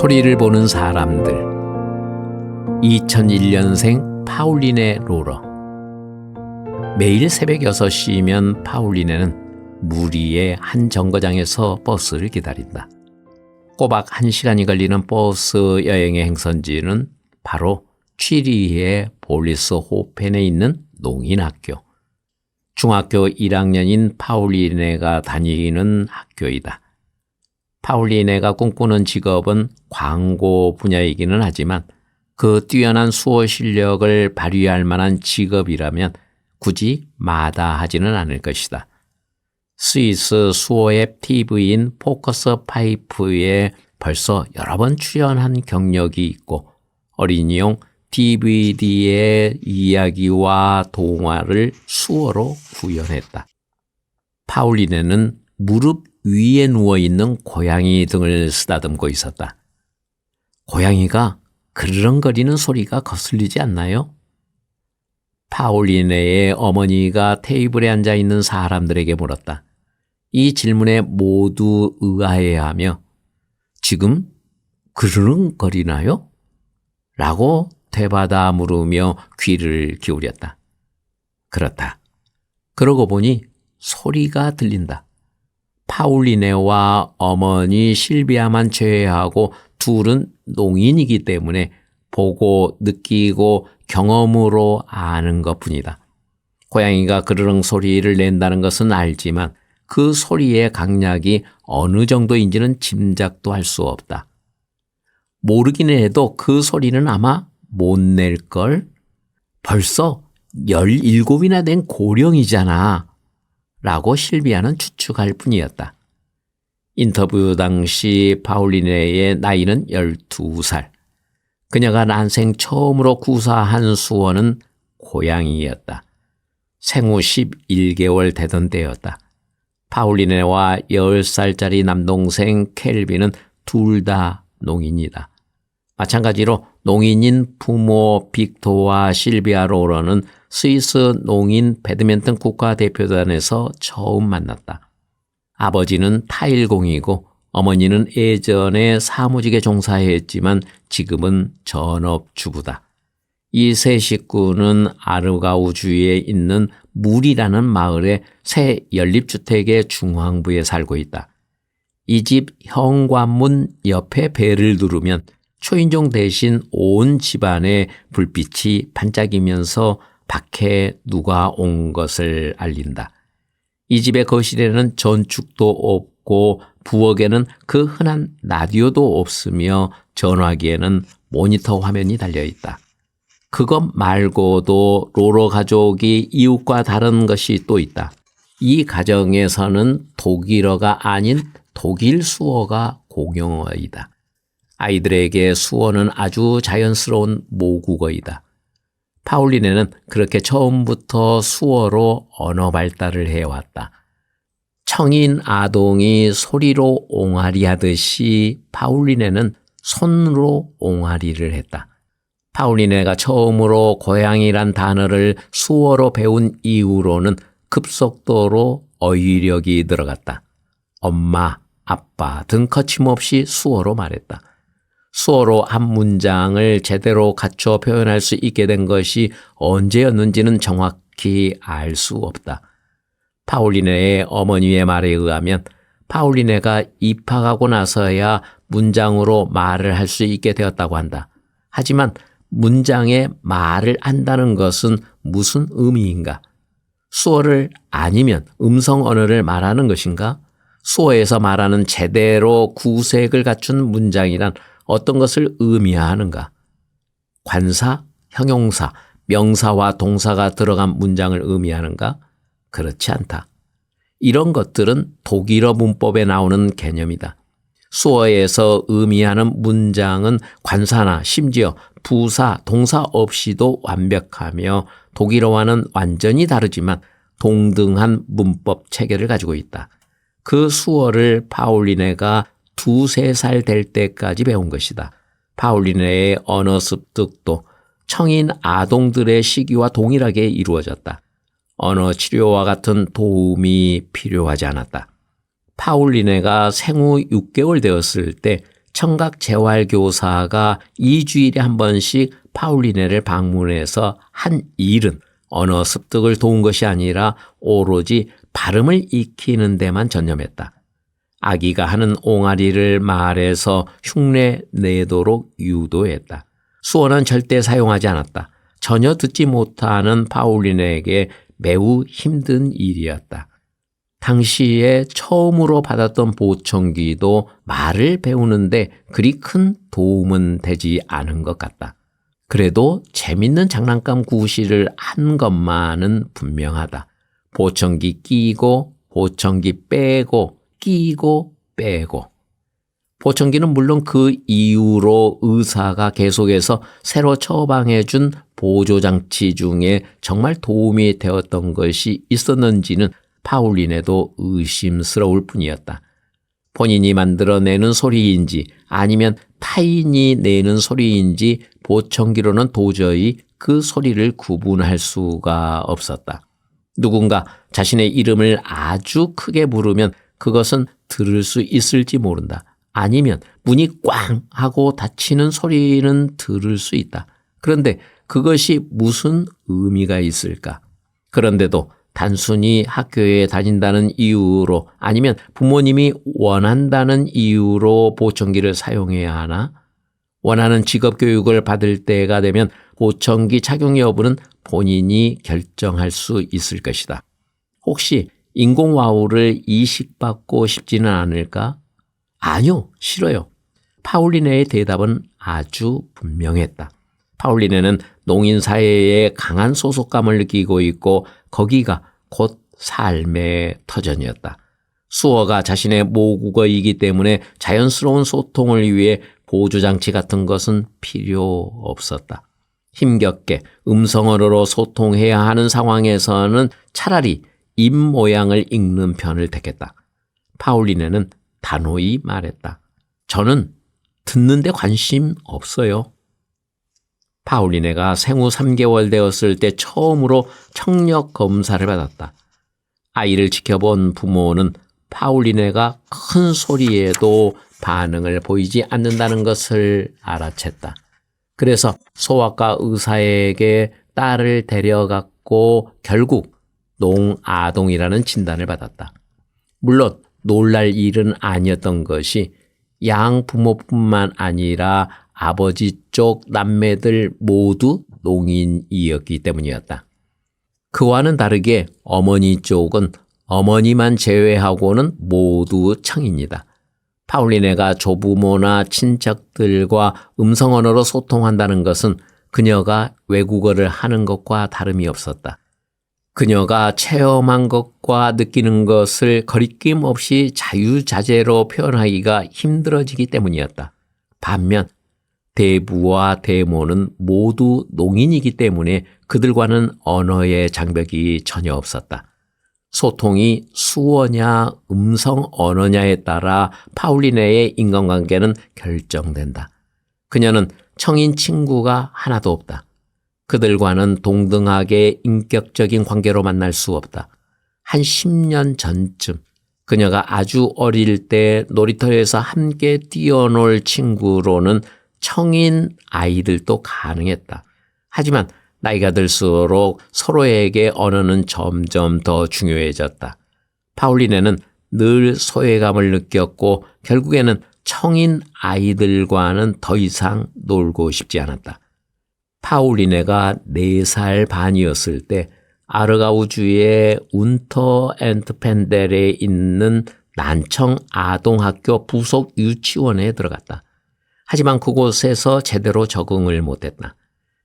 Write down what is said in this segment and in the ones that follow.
소리를 보는 사람들. 2001년생 파울리네 로러. 매일 새벽 6시면 파울리네는 무리의 한 정거장에서 버스를 기다린다. 꼬박 1시간이 걸리는 버스 여행의 행선지는 바로 취리히의 볼리스호펜에 있는 농인학교. 중학교 1학년인 파울리네가 다니는 학교이다. 파울리네가 꿈꾸는 직업은 광고 분야이기는 하지만 그 뛰어난 수어 실력을 발휘할 만한 직업이라면 굳이 마다하지는 않을 것이다. 스위스 수어 앱 TV인 포커스 파이프에 벌써 여러 번 출연한 경력이 있고 어린이용 DVD의 이야기와 동화를 수어로 구현했다. 파울리네는 무릎 위에 누워있는 고양이 등을 쓰다듬고 있었다. 고양이가 그르렁거리는 소리가 거슬리지 않나요? 파울리네의 어머니가 테이블에 앉아있는 사람들에게 물었다. 이 질문에 모두 의아해하며 지금 그르렁거리나요? 라고 되받아 물으며 귀를 기울였다. 그렇다. 그러고 보니 소리가 들린다. 파울리네와 어머니 실비아만 제외하고 둘은 농인이기 때문에 보고 느끼고 경험으로 아는 것뿐이다. 고양이가 그르렁 소리를 낸다는 것은 알지만 그 소리의 강약이 어느 정도인지는 짐작도 할 수 없다. 모르기는 해도 그 소리는 아마 못 낼걸? 벌써 17이나 된 고령이잖아. 라고 실비아는 추측할 뿐이었다. 인터뷰 당시 파울리네의 나이는 12살. 그녀가 난생 처음으로 구사한 수어는 고양이였다. 생후 11개월 되던 때였다. 파울리네와 10살짜리 남동생 켈빈은 둘 다 농인이다. 마찬가지로 농인인 부모 빅토와 실비아 로러는 스위스 농인 배드민턴 국가대표단에서 처음 만났다. 아버지는 타일공이고 어머니는 예전에 사무직에 종사했지만 지금은 전업주부다. 이 세 식구는 아르가우주에 있는 물이라는 마을의 새 연립주택의 중앙부에 살고 있다. 이 집 현관문 옆에 벨을 누르면 초인종 대신 온 집안에 불빛이 반짝이면서 밖에 누가 온 것을 알린다. 이 집의 거실에는 전축도 없고 부엌에는 그 흔한 라디오도 없으며 전화기에는 모니터 화면이 달려있다. 그것 말고도 로러 가족이 이웃과 다른 것이 또 있다. 이 가정에서는 독일어가 아닌 독일 수어가 공용어이다. 아이들에게 수어는 아주 자연스러운 모국어이다. 파울리네는 그렇게 처음부터 수어로 언어 발달을 해왔다. 청인 아동이 소리로 옹알이 하듯이 파울리네는 손으로 옹알이를 했다. 파울리네가 처음으로 고양이란 단어를 수어로 배운 이후로는 급속도로 어휘력이 늘어갔다. 엄마, 아빠 등 거침없이 수어로 말했다. 수어로 한 문장을 제대로 갖춰 표현할 수 있게 된 것이 언제였는지는 정확히 알 수 없다. 파울리네의 어머니의 말에 의하면 파울리네가 입학하고 나서야 문장으로 말을 할 수 있게 되었다고 한다. 하지만 문장에 말을 한다는 것은 무슨 의미인가? 수어를 아니면 음성 언어를 말하는 것인가? 수어에서 말하는 제대로 구색을 갖춘 문장이란 어떤 것을 의미하는가? 관사, 형용사, 명사와 동사가 들어간 문장을 의미하는가? 그렇지 않다. 이런 것들은 독일어 문법에 나오는 개념이다. 수어에서 의미하는 문장은 관사나 심지어 부사, 동사 없이도 완벽하며 독일어와는 완전히 다르지만 동등한 문법 체계를 가지고 있다. 그 수어를 파울리네가 2~3살 될 때까지 배운 것이다. 파울리네의 언어 습득도 청인 아동들의 시기와 동일하게 이루어졌다. 언어 치료와 같은 도움이 필요하지 않았다. 파울리네가 생후 6개월 되었을 때 청각 재활교사가 2주일에 한 번씩 파울리네를 방문해서 한 일은 언어 습득을 도운 것이 아니라 오로지 발음을 익히는 데만 전념했다. 아기가 하는 옹알이를 말해서 흉내 내도록 유도했다. 수어는 절대 사용하지 않았다. 전혀 듣지 못하는 파울리네에게 매우 힘든 일이었다. 당시에 처음으로 받았던 보청기도 말을 배우는데 그리 큰 도움은 되지 않은 것 같다. 그래도 재밌는 장난감 구실을 한 것만은 분명하다. 보청기 끼고 보청기 빼고 끼고 빼고. 보청기는 물론 그 이후로 의사가 계속해서 새로 처방해준 보조장치 중에 정말 도움이 되었던 것이 있었는지는 파울리네도 의심스러울 뿐이었다. 본인이 만들어내는 소리인지 아니면 타인이 내는 소리인지 보청기로는 도저히 그 소리를 구분할 수가 없었다. 누군가 자신의 이름을 아주 크게 부르면 그것은 들을 수 있을지 모른다. 아니면 문이 꽝 하고 닫히는 소리는 들을 수 있다. 그런데 그것이 무슨 의미가 있을까? 그런데도 단순히 학교에 다닌다는 이유로 아니면 부모님이 원한다는 이유로 보청기를 사용해야 하나? 원하는 직업교육을 받을 때가 되면 보청기 착용 여부는 본인이 결정할 수 있을 것이다. 혹시 인공와우를 이식받고 싶지는 않을까? 아니요, 싫어요. 파울리네의 대답은 아주 분명했다. 파울리네는 농인사회에 강한 소속감을 느끼고 있고 거기가 곧 삶의 터전이었다. 수어가 자신의 모국어이기 때문에 자연스러운 소통을 위해 보조장치 같은 것은 필요 없었다. 힘겹게 음성어로 소통해야 하는 상황에서는 차라리 입 모양을 읽는 편을 택했다. 파울리네는 단호히 말했다. 저는 듣는데 관심 없어요. 파울리네가 생후 3개월 되었을 때 처음으로 청력 검사를 받았다. 아이를 지켜본 부모는 파울리네가 큰 소리에도 반응을 보이지 않는다는 것을 알아챘다. 그래서 소아과 의사에게 딸을 데려갔고 결국 농아동이라는 진단을 받았다. 물론 놀랄 일은 아니었던 것이 양 부모뿐만 아니라 아버지 쪽 남매들 모두 농인이었기 때문이었다. 그와는 다르게 어머니 쪽은 어머니만 제외하고는 모두 청인이다. 파울리네가 조부모나 친척들과 음성언어로 소통한다는 것은 그녀가 외국어를 하는 것과 다름이 없었다. 그녀가 체험한 것과 느끼는 것을 거리낌 없이 자유자재로 표현하기가 힘들어지기 때문이었다. 반면 대부와 대모는 모두 농인이기 때문에 그들과는 언어의 장벽이 전혀 없었다. 소통이 수어냐 음성 언어냐에 따라 파울리네의 인간관계는 결정된다. 그녀는 청인 친구가 하나도 없다. 그들과는 동등하게 인격적인 관계로 만날 수 없다. 한 10년 전쯤 그녀가 아주 어릴 때 놀이터에서 함께 뛰어놀 친구로는 청인 아이들도 가능했다. 하지만 나이가 들수록 서로에게 언어는 점점 더 중요해졌다. 파울리네는 늘 소외감을 느꼈고 결국에는 청인 아이들과는 더 이상 놀고 싶지 않았다. 파울리네가 4살 반이었을 때 아르가우주의 운터 앤트 펜델에 있는 난청 아동학교 부속 유치원에 들어갔다. 하지만 그곳에서 제대로 적응을 못했다.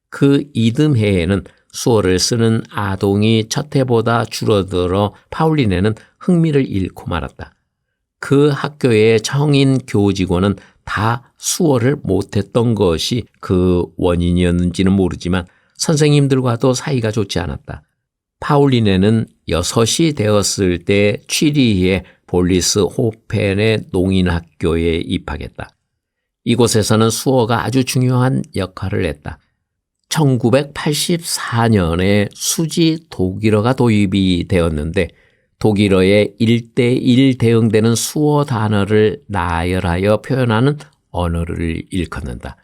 그 이듬해에는 수어를 쓰는 아동이 첫 해보다 줄어들어 파울리네는 흥미를 잃고 말았다. 그 학교의 청인 교직원은 다 수어를 못했던 것이 그 원인이었는지는 모르지만 선생님들과도 사이가 좋지 않았다. 파울리네는 6이 되었을 때 취리히의 볼리스 호펜의 농인학교에 입학했다. 이곳에서는 수어가 아주 중요한 역할을 했다. 1984년에 수지 독일어가 도입이 되었는데 독일어에 1:1 대응되는 수어 단어를 나열하여 표현하는 언어를 일컫는다.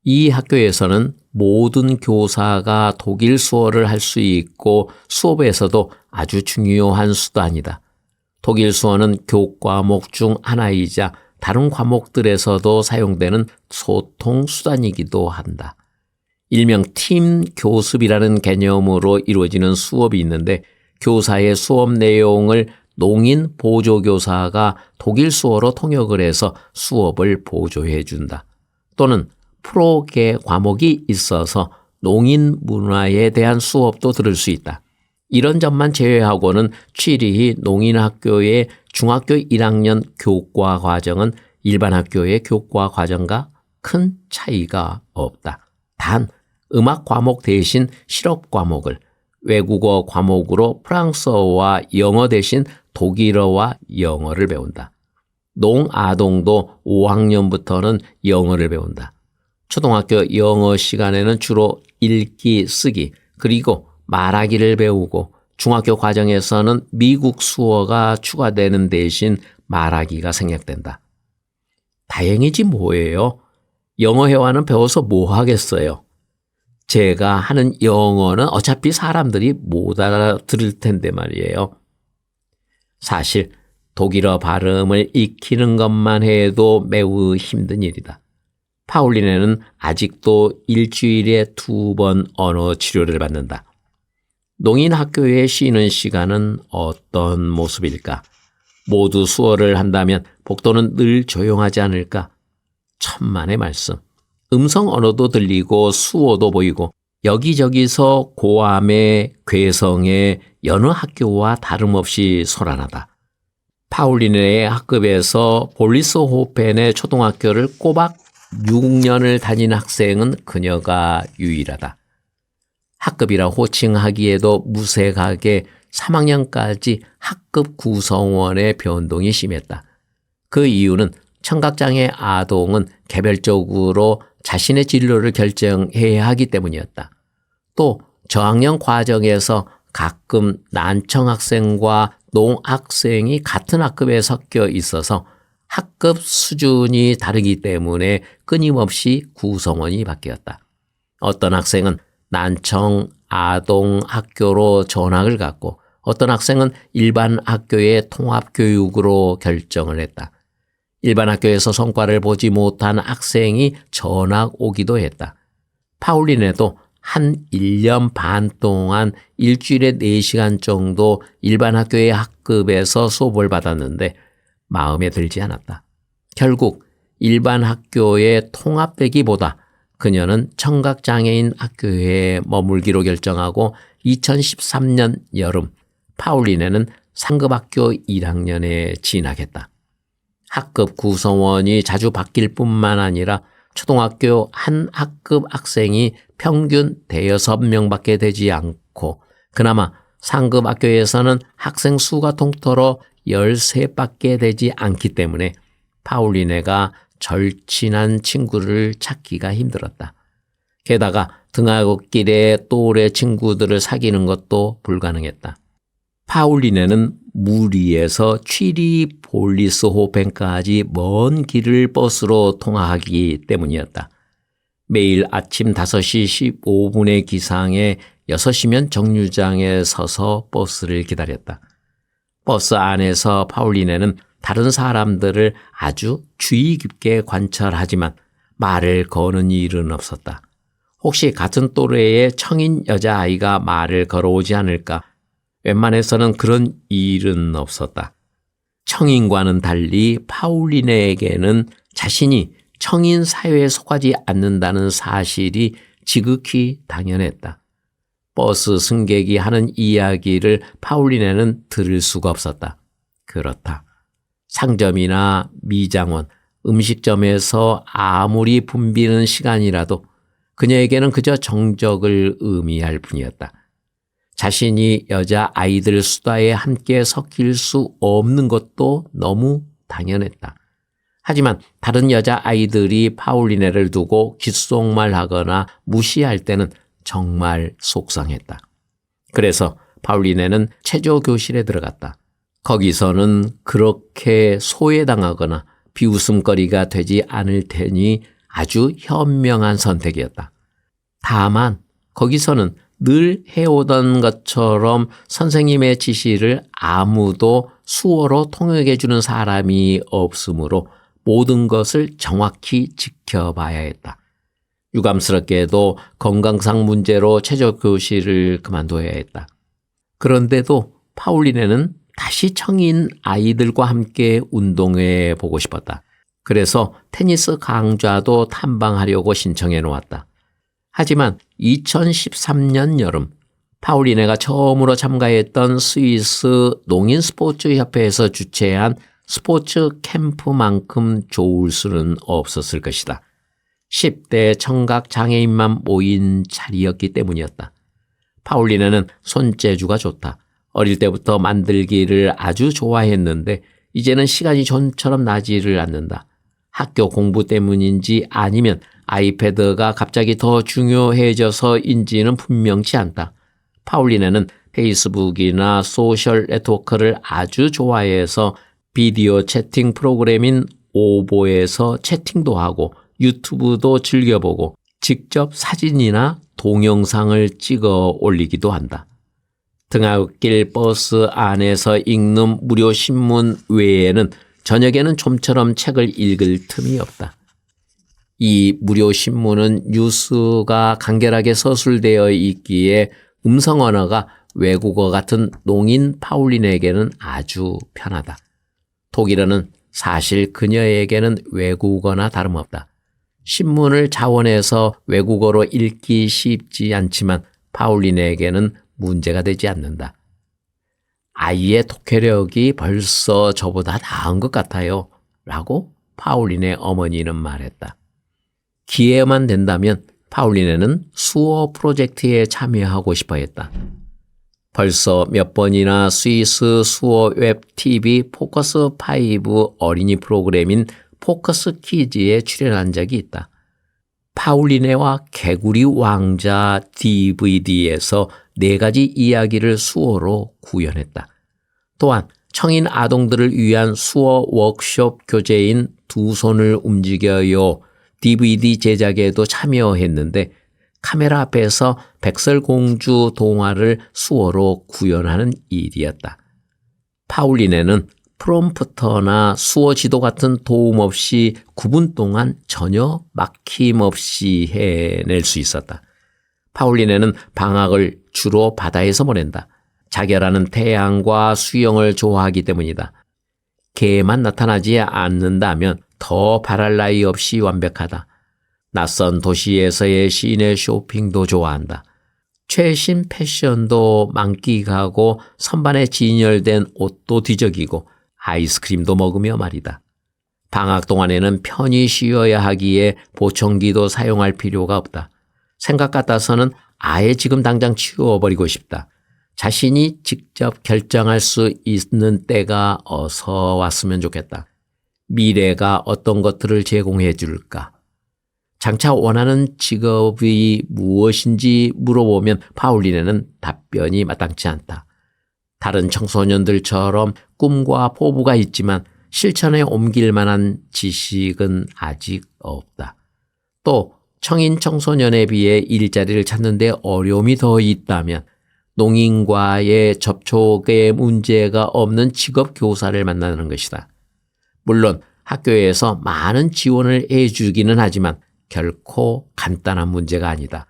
이 학교에서는 모든 교사가 독일 수어를 할 수 있고 수업에서도 아주 중요한 수단이다. 독일 수어는 교과목 중 하나이자 다른 과목들에서도 사용되는 소통 수단이기도 한다. 일명 팀 교습이라는 개념으로 이루어지는 수업이 있는데 교사의 수업 내용을 농인 보조교사가 독일 수어로 통역을 해서 수업을 보조해 준다. 또는 프로계 과목이 있어서 농인 문화에 대한 수업도 들을 수 있다. 이런 점만 제외하고는 취리히 농인학교의 중학교 1학년 교과 과정은 일반 학교의 교과 과정과 큰 차이가 없다. 단 음악 과목 대신 실업 과목을, 외국어 과목으로 프랑스어와 영어 대신 독일어와 영어를 배운다. 농아동도 5학년부터는 영어를 배운다. 초등학교 영어 시간에는 주로 읽기, 쓰기, 그리고 말하기를 배우고 중학교 과정에서는 미국 수어가 추가되는 대신 말하기가 생략된다. 다행이지 뭐예요. 영어 회화는 배워서 뭐 하겠어요. 제가 하는 영어는 어차피 사람들이 못 알아들을 텐데 말이에요. 사실 독일어 발음을 익히는 것만 해도 매우 힘든 일이다. 파울리네는 아직도 일주일에 2번 언어 치료를 받는다. 농인학교에 쉬는 시간은 어떤 모습일까? 모두 수어를 한다면 복도는 늘 조용하지 않을까? 천만의 말씀. 음성 언어도 들리고 수어도 보이고 여기저기서 고암의 괴성의 여느 학교와 다름없이 소란하다. 파울리네의 학급에서 볼리스호펜의 초등학교를 꼬박 6년을 다닌 학생은 그녀가 유일하다. 학급이라 호칭하기에도 무색하게 3학년까지 학급 구성원의 변동이 심했다. 그 이유는 청각장애 아동은 개별적으로 자신의 진로를 결정해야 하기 때문이었다. 또 저학년 과정에서 가끔 난청 학생과 농학생이 같은 학급에 섞여 있어서 학급 수준이 다르기 때문에 끊임없이 구성원이 바뀌었다. 어떤 학생은 난청 아동 학교로 전학을 갔고 어떤 학생은 일반 학교의 통합교육으로 결정을 했다. 일반 학교에서 성과를 보지 못한 학생이 전학 오기도 했다. 파울리네도 한 1년 반 동안 일주일에 4시간 정도 일반 학교의 학급에서 수업을 받았는데 마음에 들지 않았다. 결국 일반 학교에 통합되기보다 그녀는 청각장애인 학교에 머물기로 결정하고 2013년 여름 파울리네는 상급학교 1학년에 진학했다. 학급 구성원이 자주 바뀔 뿐만 아니라 초등학교 한 학급 학생이 평균 5-6명밖에 되지 않고 그나마 상급 학교에서는 학생 수가 통틀어 13밖에 되지 않기 때문에 파울리네가 절친한 친구를 찾기가 힘들었다. 게다가 등하굣길에 또래 친구들을 사귀는 것도 불가능했다. 파울리네는 무리에서 취리 볼리스호펜까지 먼 길을 버스로 통화하기 때문이었다. 매일 아침 5시 15분의 기상에 6시면 정류장에 서서 버스를 기다렸다. 버스 안에서 파울리네는 다른 사람들을 아주 주의 깊게 관찰하지만 말을 거는 일은 없었다. 혹시 같은 또래의 청인 여자아이가 말을 걸어오지 않을까? 웬만해서는 그런 일은 없었다. 청인과는 달리 파울리네에게는 자신이 청인 사회에 속하지 않는다는 사실이 지극히 당연했다. 버스 승객이 하는 이야기를 파울리네는 들을 수가 없었다. 그렇다. 상점이나 미장원, 음식점에서 아무리 붐비는 시간이라도 그녀에게는 그저 정적을 의미할 뿐이었다. 자신이 여자아이들 수다에 함께 섞일 수 없는 것도 너무 당연했다. 하지만 다른 여자아이들이 파울리네를 두고 귓속말하거나 무시할 때는 정말 속상했다. 그래서 파울리네는 체조교실에 들어갔다. 거기서는 그렇게 소외당하거나 비웃음거리가 되지 않을 테니 아주 현명한 선택이었다. 다만 거기서는 늘 해오던 것처럼 선생님의 지시를 아무도 수어로 통역해 주는 사람이 없으므로 모든 것을 정확히 지켜봐야 했다. 유감스럽게도 건강상 문제로 최저교실을 그만둬야 했다. 그런데도 파울리네는 다시 청인 아이들과 함께 운동해 보고 싶었다. 그래서 테니스 강좌도 탐방하려고 신청해 놓았다. 하지만 2013년 여름 파울리네가 처음으로 참가했던 스위스 농인스포츠협회에서 주최한 스포츠 캠프만큼 좋을 수는 없었을 것이다. 10대 청각 장애인만 모인 자리였기 때문이었다. 파울리네는 손재주가 좋다. 어릴 때부터 만들기를 아주 좋아했는데 이제는 시간이 전처럼 나지를 않는다. 학교 공부 때문인지 아니면 아이패드가 갑자기 더 중요해져서인지는 분명치 않다. 파울리네는 페이스북이나 소셜 네트워크를 아주 좋아해서 비디오 채팅 프로그램인 오보에서 채팅도 하고 유튜브도 즐겨보고 직접 사진이나 동영상을 찍어 올리기도 한다. 등하굣길 버스 안에서 읽는 무료 신문 외에는 저녁에는 좀처럼 책을 읽을 틈이 없다. 이 무료 신문은 뉴스가 간결하게 서술되어 있기에 음성 언어가 외국어 같은 농인 파울린에게는 아주 편하다. 독일어는 사실 그녀에게는 외국어나 다름없다. 신문을 자원해서 외국어로 읽기 쉽지 않지만 파울린에게는 문제가 되지 않는다. 아이의 독해력이 벌써 저보다 나은 것 같아요. 라고 파울린의 어머니는 말했다. 기회만 된다면 파울린에는 수어 프로젝트에 참여하고 싶어 했다. 벌써 몇 번이나 스위스 수어 웹 TV 포커스5 어린이 프로그램인 포커스 키즈에 출연한 적이 있다. 파울리네와 개구리 왕자 DVD에서 4가지 이야기를 수어로 구현했다. 또한 청인 아동들을 위한 수어 워크숍 교재인 두 손을 움직여요 DVD 제작에도 참여했는데 카메라 앞에서 백설공주 동화를 수어로 구현하는 일이었다. 파울리네는 프롬프터나 수어 지도 같은 도움 없이 9분 동안 전혀 막힘없이 해낼 수 있었다. 파울리네는 방학을 주로 바다에서 보낸다. 자결하는 태양과 수영을 좋아하기 때문이다. 개만 나타나지 않는다면 더 바랄 나위 없이 완벽하다. 낯선 도시에서의 시내 쇼핑도 좋아한다. 최신 패션도 만끽하고 선반에 진열된 옷도 뒤적이고 아이스크림도 먹으며 말이다. 방학 동안에는 편히 쉬어야 하기에 보청기도 사용할 필요가 없다. 생각 같아서는 아예 지금 당장 치워버리고 싶다. 자신이 직접 결정할 수 있는 때가 어서 왔으면 좋겠다. 미래가 어떤 것들을 제공해 줄까? 장차 원하는 직업이 무엇인지 물어보면 파울리네는 답변이 마땅치 않다. 다른 청소년들처럼 꿈과 포부가 있지만 실천에 옮길 만한 지식은 아직 없다. 또 청인 청소년에 비해 일자리를 찾는 데 어려움이 더 있다면 농인과의 접촉에 문제가 없는 직업 교사를 만나는 것이다. 물론 학교에서 많은 지원을 해주기는 하지만 결코 간단한 문제가 아니다.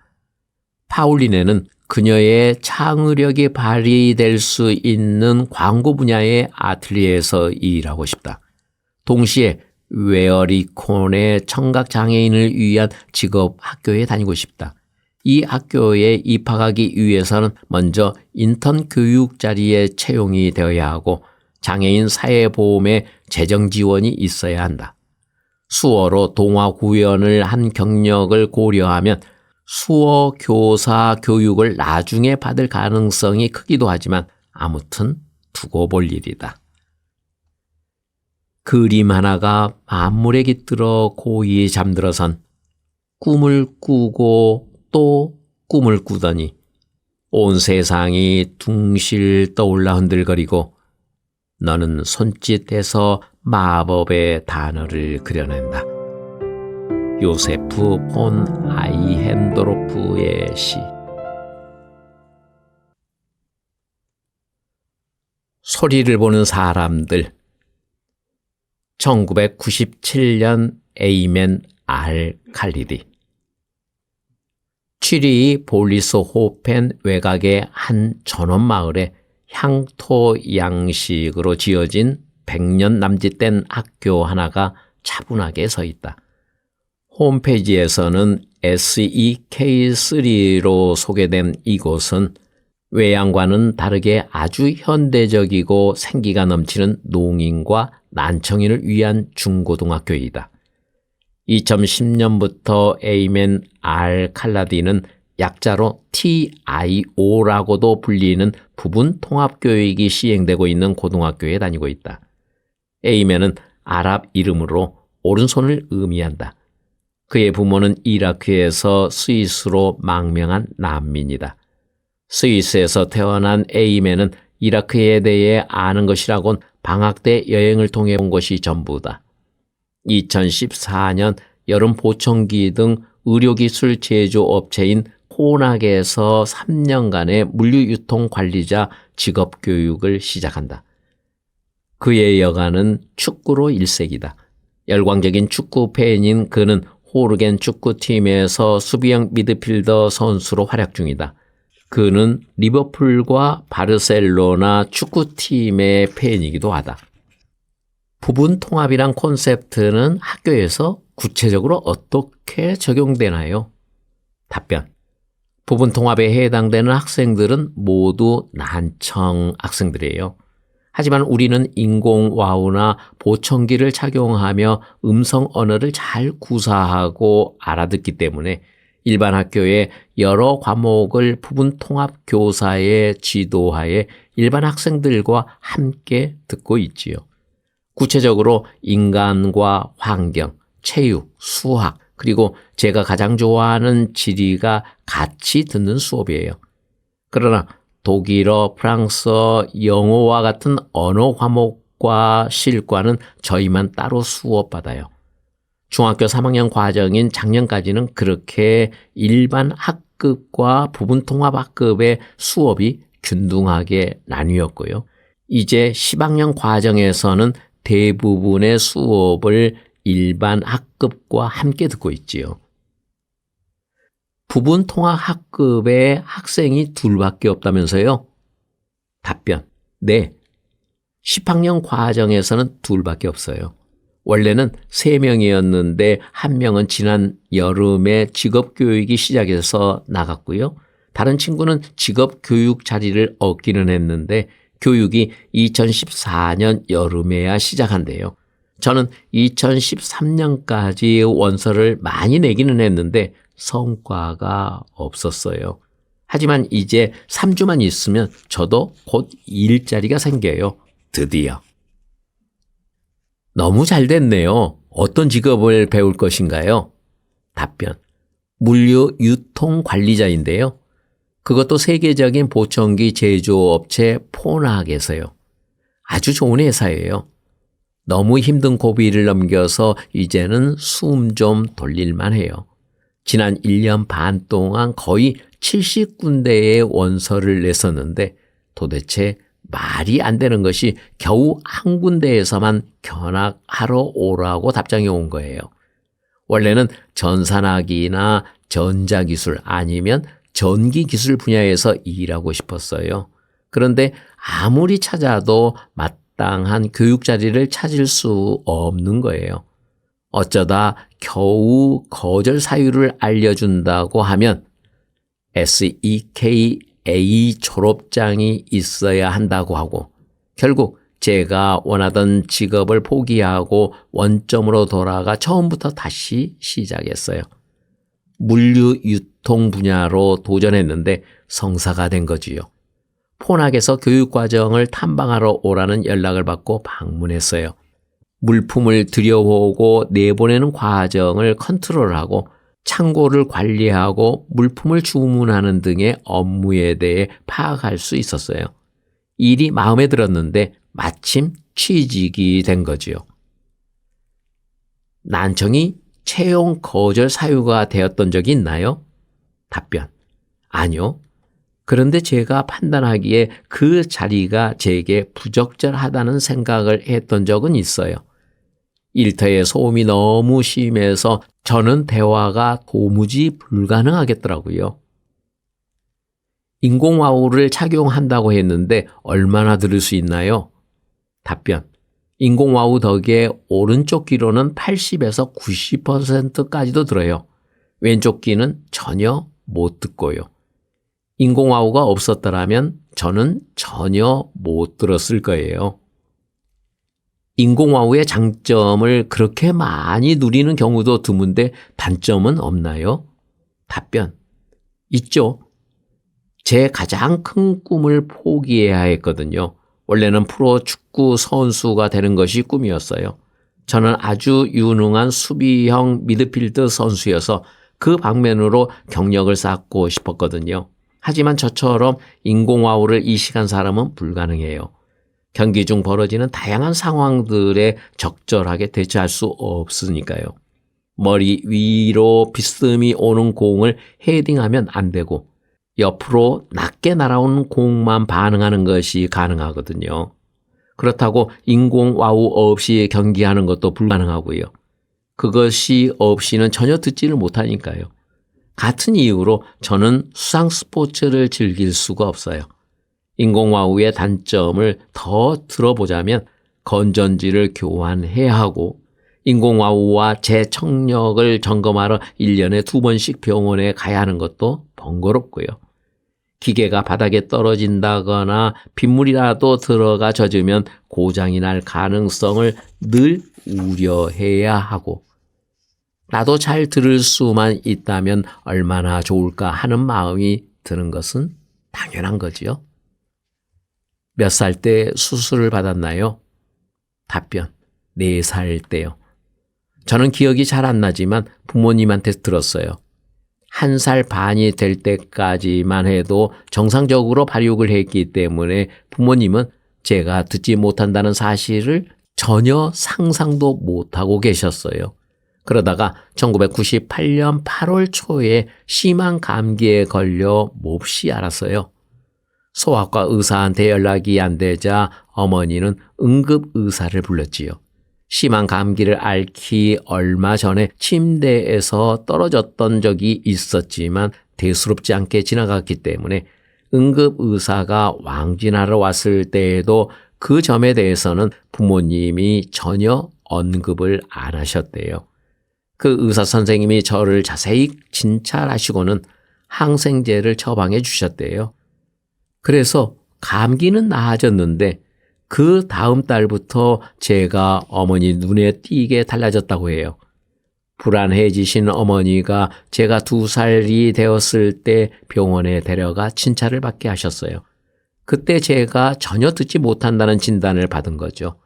파울리네는 그녀의 창의력이 발휘될 수 있는 광고 분야의 아틀리에에서 일하고 싶다. 동시에 웨어리콘의 청각장애인을 위한 직업 학교에 다니고 싶다. 이 학교에 입학하기 위해서는 먼저 인턴 교육 자리에 채용이 되어야 하고 장애인 사회보험에 재정 지원이 있어야 한다. 수어로 동화 구현을 한 경력을 고려하면 수어 교사 교육을 나중에 받을 가능성이 크기도 하지만 아무튼 두고 볼 일이다. 그림 하나가 만물에 깃들어 고이 잠들어선 꿈을 꾸고 또 꿈을 꾸더니 온 세상이 둥실 떠올라 흔들거리고 너는 손짓에서 마법의 단어를 그려낸다. 요세프 폰 아이헨도로프의 시. 소리를 보는 사람들. 1997년 에이멘 알 칼리디. 취리 볼리스호펜 외곽의 한 전원마을에 향토 양식으로 지어진 100년 남짓된 학교 하나가 차분하게 서 있다. 홈페이지에서는 SEK3로 소개된 이곳은 외양과는 다르게 아주 현대적이고 생기가 넘치는 농인과 난청인을 위한 중고등학교이다. 2010년부터 에이멘 알 칼라디는 약자로 TIO라고도 불리는 부분 통합교육이 시행되고 있는 고등학교에 다니고 있다. 에이멘은 아랍 이름으로 오른손을 의미한다. 그의 부모는 이라크에서 스위스로 망명한 난민이다. 스위스에서 태어난 에이멘은 이라크에 대해 아는 것이라곤 방학 때 여행을 통해 온 것이 전부다. 2014년 여름 보청기 등 의료기술 제조업체인 코낙에서 3년간의 물류유통 관리자 직업교육을 시작한다. 그의 여가는 축구로 일색이다. 열광적인 축구 팬인 그는 호르겐 축구팀에서 수비형 미드필더 선수로 활약 중이다. 그는 리버풀과 바르셀로나 축구팀의 팬이기도 하다. 부분 통합이란 콘셉트는 학교에서 구체적으로 어떻게 적용되나요? 답변. 부분 통합에 해당되는 학생들은 모두 난청 학생들이에요. 하지만 우리는 인공와우나 보청기를 착용하며 음성 언어를 잘 구사하고 알아듣기 때문에 일반 학교의 여러 과목을 부분 통합 교사의 지도하에 일반 학생들과 함께 듣고 있지요. 구체적으로 인간과 환경, 체육, 수학, 그리고 제가 가장 좋아하는 지리가 같이 듣는 수업이에요. 그러나 독일어, 프랑스어, 영어와 같은 언어 과목과 실과는 저희만 따로 수업받아요. 중학교 3학년 과정인 작년까지는 그렇게 일반 학급과 부분 통합 학급의 수업이 균등하게 나뉘었고요. 이제 10학년 과정에서는 대부분의 수업을 일반 학급과 함께 듣고 있지요. 부분 통합 학급에 학생이 둘밖에 없다면서요? 답변. 네. 10학년 과정에서는 둘밖에 없어요. 원래는 3명이었는데 1명은 지난 여름에 직업교육이 시작해서 나갔고요. 다른 친구는 직업교육 자리를 얻기는 했는데 교육이 2014년 여름에야 시작한대요. 저는 2013년까지 원서를 많이 내기는 했는데 성과가 없었어요. 하지만 이제 3주만 있으면 저도 곧 일자리가 생겨요. 드디어. 너무 잘 됐네요. 어떤 직업을 배울 것인가요? 답변. 물류 유통 관리자인데요. 그것도 세계적인 보청기 제조업체 포낙에서요. 아주 좋은 회사예요. 너무 힘든 고비를 넘겨서 이제는 숨 좀 돌릴만 해요. 지난 1년 반 동안 거의 70군데의 원서를 냈었는데 도대체 말이 안 되는 것이 겨우 한 군데에서만 견학하러 오라고 답장이 온 거예요. 원래는 전산학이나 전자기술 아니면 전기기술 분야에서 일하고 싶었어요. 그런데 아무리 찾아도 마땅한 교육 자리를 찾을 수 없는 거예요. 어쩌다 겨우 거절 사유를 알려준다고 하면 SEKA 졸업장이 있어야 한다고 하고 결국 제가 원하던 직업을 포기하고 원점으로 돌아가 처음부터 다시 시작했어요. 물류 유통 분야로 도전했는데 성사가 된 거지요. 포낙에서 교육과정을 탐방하러 오라는 연락을 받고 방문했어요. 물품을 들여오고 내보내는 과정을 컨트롤하고 창고를 관리하고 물품을 주문하는 등의 업무에 대해 파악할 수 있었어요. 일이 마음에 들었는데 마침 취직이 된 거지요. 난청이 채용 거절 사유가 되었던 적이 있나요? 답변. 아니요. 그런데 제가 판단하기에 그 자리가 제게 부적절하다는 생각을 했던 적은 있어요. 일터의 소음이 너무 심해서 저는 대화가 도무지 불가능하겠더라고요. 인공와우를 착용한다고 했는데 얼마나 들을 수 있나요? 답변. 인공와우 덕에 오른쪽 귀로는 80에서 90%까지도 들어요. 왼쪽 귀는 전혀 못 듣고요. 인공와우가 없었더라면 저는 전혀 못 들었을 거예요. 인공와우의 장점을 그렇게 많이 누리는 경우도 드문데 단점은 없나요? 답변. 있죠. 제 가장 큰 꿈을 포기해야 했거든요. 원래는 프로 축구 선수가 되는 것이 꿈이었어요. 저는 아주 유능한 수비형 미드필드 선수여서 그 방면으로 경력을 쌓고 싶었거든요. 하지만 저처럼 인공와우를 이식한 사람은 불가능해요. 경기 중 벌어지는 다양한 상황들에 적절하게 대처할 수 없으니까요. 머리 위로 비스듬히 오는 공을 헤딩하면 안 되고 옆으로 낮게 날아오는 공만 반응하는 것이 가능하거든요. 그렇다고 인공와우 없이 경기하는 것도 불가능하고요. 그것이 없이는 전혀 듣지를 못하니까요. 같은 이유로 저는 수상 스포츠를 즐길 수가 없어요. 인공와우의 단점을 더 들어보자면 건전지를 교환해야 하고 인공와우와 제 청력을 점검하러 1년에 2번씩 병원에 가야 하는 것도 번거롭고요. 기계가 바닥에 떨어진다거나 빗물이라도 들어가 젖으면 고장이 날 가능성을 늘 우려해야 하고 나도 잘 들을 수만 있다면 얼마나 좋을까 하는 마음이 드는 것은 당연한 거지요. 몇 살 때 수술을 받았나요? 답변. 4살 때요. 저는 기억이 잘 안 나지만 부모님한테 들었어요. 1살 반이 될 때까지만 해도 정상적으로 발육을 했기 때문에 부모님은 제가 듣지 못한다는 사실을 전혀 상상도 못하고 계셨어요. 그러다가 1998년 8월 초에 심한 감기에 걸려 몹시 앓았어요. 소아과 의사한테 연락이 안 되자 어머니는 응급의사를 불렀지요. 심한 감기를 앓기 얼마 전에 침대에서 떨어졌던 적이 있었지만 대수롭지 않게 지나갔기 때문에 응급의사가 왕진하러 왔을 때에도 그 점에 대해서는 부모님이 전혀 언급을 안 하셨대요. 그 의사 선생님이 저를 자세히 진찰하시고는 항생제를 처방해 주셨대요. 그래서 감기는 나아졌는데 그 다음 달부터 제가 어머니 눈에 띄게 달라졌다고 해요. 불안해지신 어머니가 제가 2살이 되었을 때 병원에 데려가 진찰을 받게 하셨어요. 그때 제가 전혀 듣지 못한다는 진단을 받은 거죠.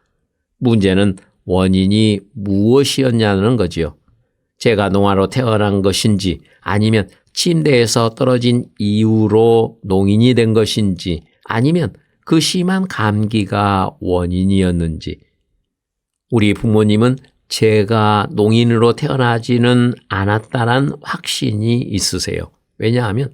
문제는 원인이 무엇이었냐는 거지요. 제가 농아로 태어난 것인지 아니면 침대에서 떨어진 이후로 농인이 된 것인지 아니면 그 심한 감기가 원인이었는지. 우리 부모님은 제가 농인으로 태어나지는 않았다는 확신이 있으세요. 왜냐하면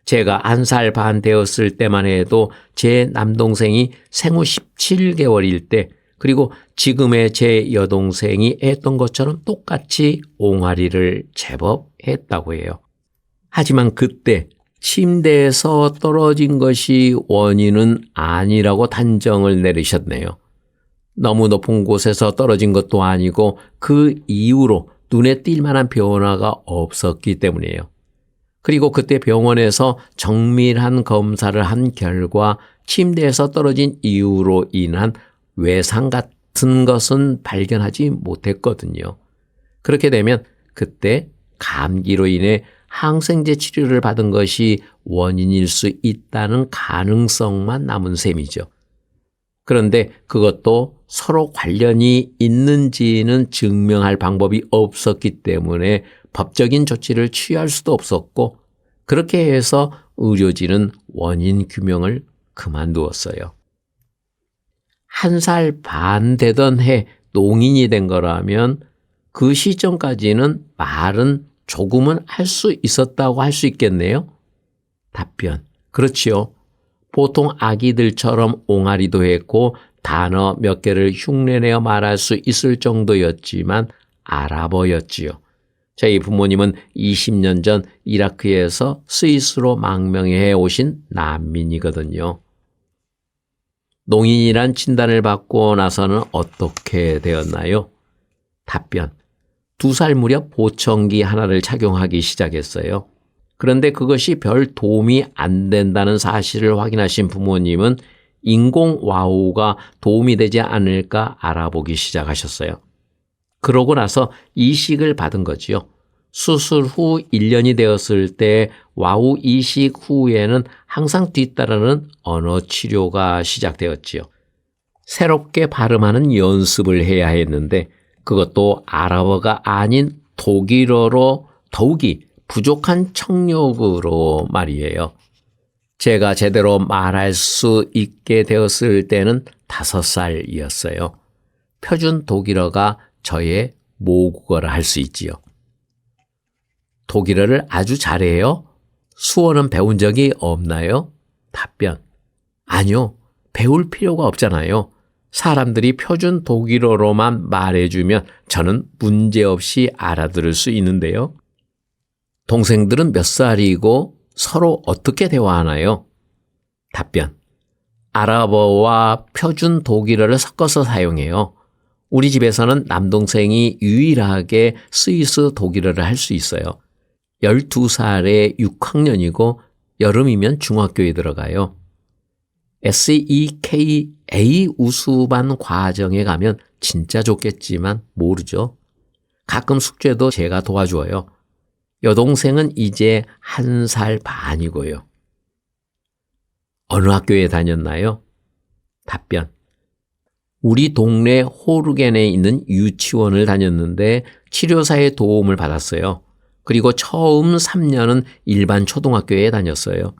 제가 1살 반 되었을 때만 해도 제 남동생이 생후 17개월일 때 그리고 지금의 제 여동생이 했던 것처럼 똑같이 옹알이를 제법 했다고 해요. 하지만 그때 침대에서 떨어진 것이 원인은 아니라고 단정을 내리셨네요. 너무 높은 곳에서 떨어진 것도 아니고 그 이후로 눈에 띌 만한 변화가 없었기 때문이에요. 그리고 그때 병원에서 정밀한 검사를 한 결과 침대에서 떨어진 이유로 인한 외상 같은 것은 발견하지 못했거든요. 그렇게 되면 그때 감기로 인해 항생제 치료를 받은 것이 원인일 수 있다는 가능성만 남은 셈이죠. 그런데 그것도 서로 관련이 있는지는 증명할 방법이 없었기 때문에 법적인 조치를 취할 수도 없었고 그렇게 해서 의료진은 원인 규명을 그만두었어요. 한 살 반 되던 해 농인이 된 거라면 그 시점까지는 말은 조금은 할 수 있었다고 할 수 있겠네요? 답변. 그렇지요. 보통 아기들처럼 옹알이도 했고 단어 몇 개를 흉내내어 말할 수 있을 정도였지만 아랍어였지요. 저희 부모님은 20년 전 이라크에서 스위스로 망명해 오신 난민이거든요. 농인이란 진단을 받고 나서는 어떻게 되었나요? 답변. 2살 무렵 보청기 하나를 착용하기 시작했어요. 그런데 그것이 별 도움이 안 된다는 사실을 확인하신 부모님은 인공와우가 도움이 되지 않을까 알아보기 시작하셨어요. 그러고 나서 이식을 받은 거지요. 수술 후 1년이 되었을 때 와우 이식 후에는 항상 뒤따르는 언어 치료가 시작되었지요. 새롭게 발음하는 연습을 해야 했는데 그것도 아랍어가 아닌 독일어로 더욱이 부족한 청력으로 말이에요. 제가 제대로 말할 수 있게 되었을 때는 5살이었어요. 표준 독일어가 저의 모국어라 할 수 있지요. 독일어를 아주 잘해요? 수어는 배운 적이 없나요? 답변. 아니요. 배울 필요가 없잖아요. 사람들이 표준 독일어로만 말해주면 저는 문제없이 알아들을 수 있는데요. 동생들은 몇 살이고 서로 어떻게 대화하나요? 답변. 아랍어와 표준 독일어를 섞어서 사용해요. 우리 집에서는 남동생이 유일하게 스위스 독일어를 할 수 있어요. 12살에 6학년이고 여름이면 중학교에 들어가요. SEKA 우수반 과정에 가면 진짜 좋겠지만 모르죠. 가끔 숙제도 제가 도와줘요. 여동생은 이제 1살 반이고요. 어느 학교에 다녔나요? 답변. 우리 동네 호르겐에 있는 유치원을 다녔는데 치료사의 도움을 받았어요. 그리고 처음 3년은 일반 초등학교에 다녔어요.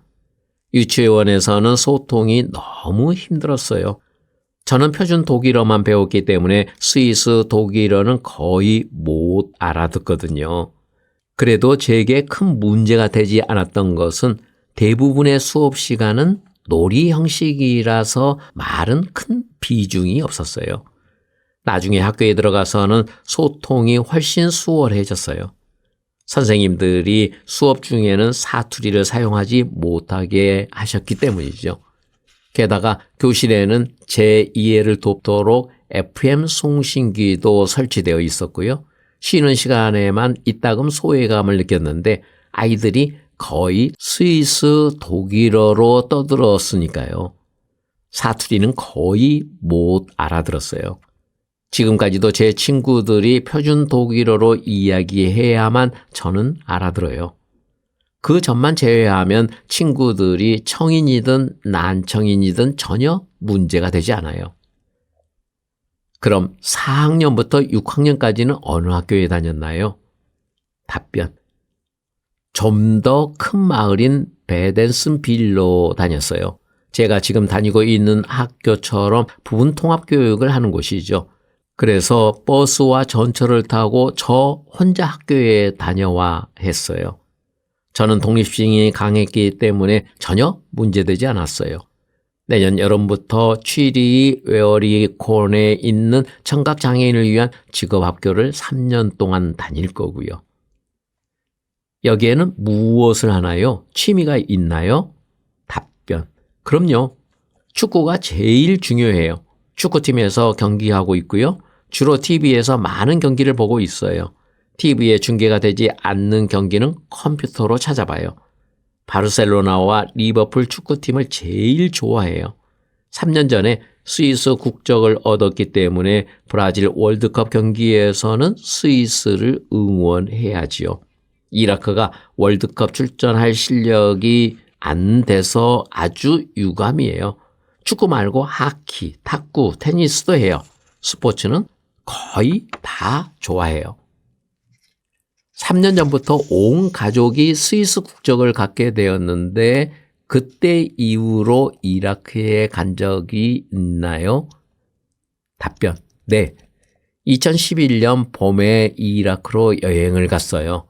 유치원에서는 소통이 너무 힘들었어요. 저는 표준 독일어만 배웠기 때문에 스위스 독일어는 거의 못 알아듣거든요. 그래도 제게 큰 문제가 되지 않았던 것은 대부분의 수업 시간은 놀이 형식이라서 말은 큰 비중이 없었어요. 나중에 학교에 들어가서는 소통이 훨씬 수월해졌어요. 선생님들이 수업 중에는 사투리를 사용하지 못하게 하셨기 때문이죠. 게다가 교실에는 제 이해를 돕도록 FM 송신기도 설치되어 있었고요. 쉬는 시간에만 이따금 소외감을 느꼈는데 아이들이 거의 스위스 독일어로 떠들었으니까요. 사투리는 거의 못 알아들었어요. 지금까지도 제 친구들이 표준 독일어로 이야기해야만 저는 알아들어요. 그 점만 제외하면 친구들이 청인이든 난청인이든 전혀 문제가 되지 않아요. 그럼 4학년부터 6학년까지는 어느 학교에 다녔나요? 답변. 좀 더 큰 마을인 베덴슨빌로 다녔어요. 제가 지금 다니고 있는 학교처럼 부분 통합 교육을 하는 곳이죠. 그래서 버스와 전철을 타고 저 혼자 학교에 다녀와 했어요. 저는 독립심이 강했기 때문에 전혀 문제되지 않았어요. 내년 여름부터 취리 웨어리콘에 있는 청각장애인을 위한 직업학교를 3년 동안 다닐 거고요. 여기에는 무엇을 하나요? 취미가 있나요? 답변. 그럼요. 축구가 제일 중요해요. 축구팀에서 경기하고 있고요. 주로 TV에서 많은 경기를 보고 있어요. TV에 중계가 되지 않는 경기는 컴퓨터로 찾아봐요. 바르셀로나와 리버풀 축구팀을 제일 좋아해요. 3년 전에 스위스 국적을 얻었기 때문에 브라질 월드컵 경기에서는 스위스를 응원해야지요. 이라크가 월드컵 출전할 실력이 안 돼서 아주 유감이에요. 축구 말고 하키, 탁구, 테니스도 해요. 스포츠는 거의 다 좋아해요. 3년 전부터 온 가족이 스위스 국적을 갖게 되었는데 그때 이후로 이라크에 간 적이 있나요? 답변. 네. 2011년 봄에 이라크로 여행을 갔어요.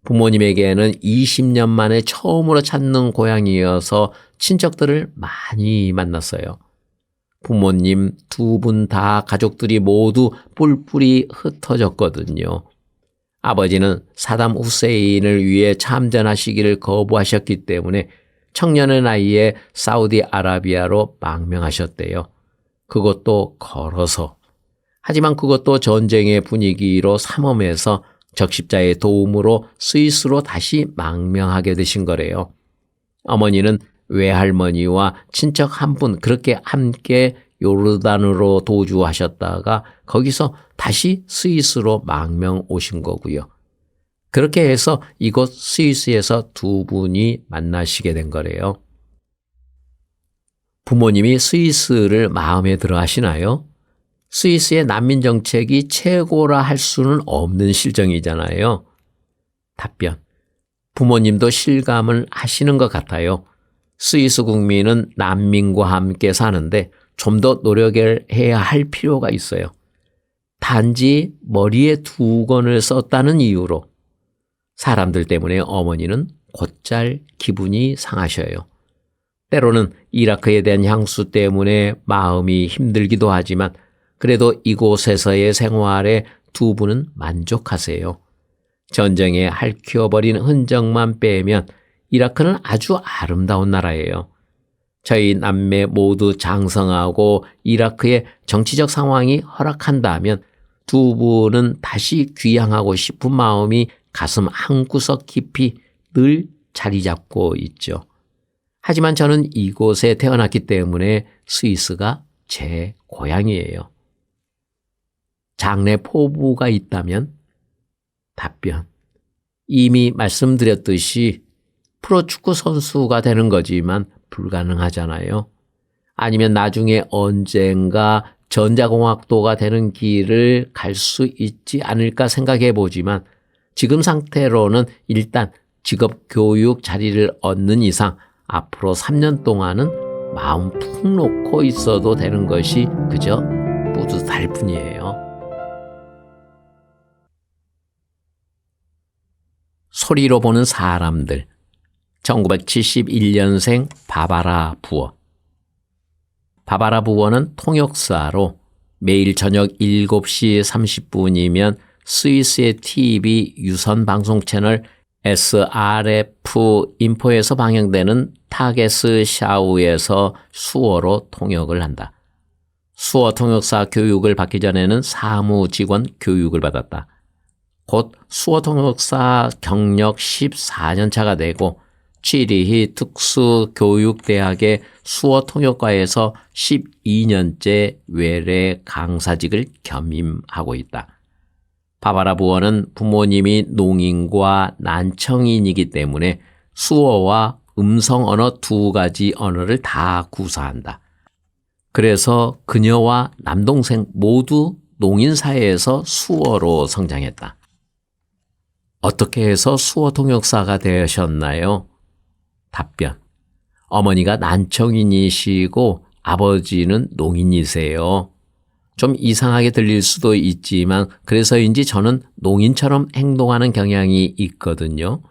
부모님에게는 20년 만에 처음으로 찾는 고향이어서 친척들을 많이 만났어요. 부모님 두 분 다 가족들이 모두 뿔뿔이 흩어졌거든요. 아버지는 사담 후세인을 위해 참전하시기를 거부하셨기 때문에 청년의 나이에 사우디아라비아로 망명하셨대요. 그것도 걸어서. 하지만 그것도 전쟁의 분위기로 삼엄해서 적십자의 도움으로 스위스로 다시 망명하게 되신 거래요. 어머니는 외할머니와 친척 한 분 그렇게 함께 요르단으로 도주하셨다가 거기서 다시 스위스로 망명 오신 거고요. 그렇게 해서 이곳 스위스에서 두 분이 만나시게 된 거래요. 부모님이 스위스를 마음에 들어 하시나요? 스위스의 난민 정책이 최고라 할 수는 없는 실정이잖아요. 답변. 부모님도 실감을 하시는 것 같아요. 스위스 국민은 난민과 함께 사는데 좀 더 노력을 해야 할 필요가 있어요. 단지 머리에 두건을 썼다는 이유로 사람들 때문에 어머니는 곧잘 기분이 상하셔요. 때로는 이라크에 대한 향수 때문에 마음이 힘들기도 하지만 그래도 이곳에서의 생활에 두 분은 만족하세요. 전쟁에 핥혀버린 흔적만 빼면 이라크는 아주 아름다운 나라예요. 저희 남매 모두 장성하고 이라크의 정치적 상황이 허락한다면 두 분은 다시 귀향하고 싶은 마음이 가슴 한구석 깊이 늘 자리 잡고 있죠. 하지만 저는 이곳에 태어났기 때문에 스위스가 제 고향이에요. 장래 포부가 있다면? 답변. 이미 말씀드렸듯이 프로축구 선수가 되는 거지만 불가능하잖아요. 아니면 나중에 언젠가 전자공학도가 되는 길을 갈 수 있지 않을까 생각해 보지만 지금 상태로는 일단 직업교육 자리를 얻는 이상 앞으로 3년 동안은 마음 푹 놓고 있어도 되는 것이 그저 뿌듯할 뿐이에요. 소리로 보는 사람들. 1971년생 바바라 부어. 바바라 부어는 통역사로 매일 저녁 7시 30분이면 스위스의 TV 유선 방송 채널 SRF 인포에서 방영되는 타게스 샤우에서 수어로 통역을 한다. 수어 통역사 교육을 받기 전에는 사무직원 교육을 받았다. 곧 수어 통역사 경력 14년 차가 되고 취리히 특수교육대학의 수어 통역과에서 12년째 외래 강사직을 겸임하고 있다. 바바라 부어는 부모님이 농인과 난청인이기 때문에 수어와 음성 언어 두 가지 언어를 다 구사한다. 그래서 그녀와 남동생 모두 농인 사회에서 수어로 성장했다. 어떻게 해서 수어 통역사가 되셨나요? 답변. 어머니가 난청인이시고 아버지는 농인이세요. 좀 이상하게 들릴 수도 있지만 그래서인지 저는 농인처럼 행동하는 경향이 있거든요.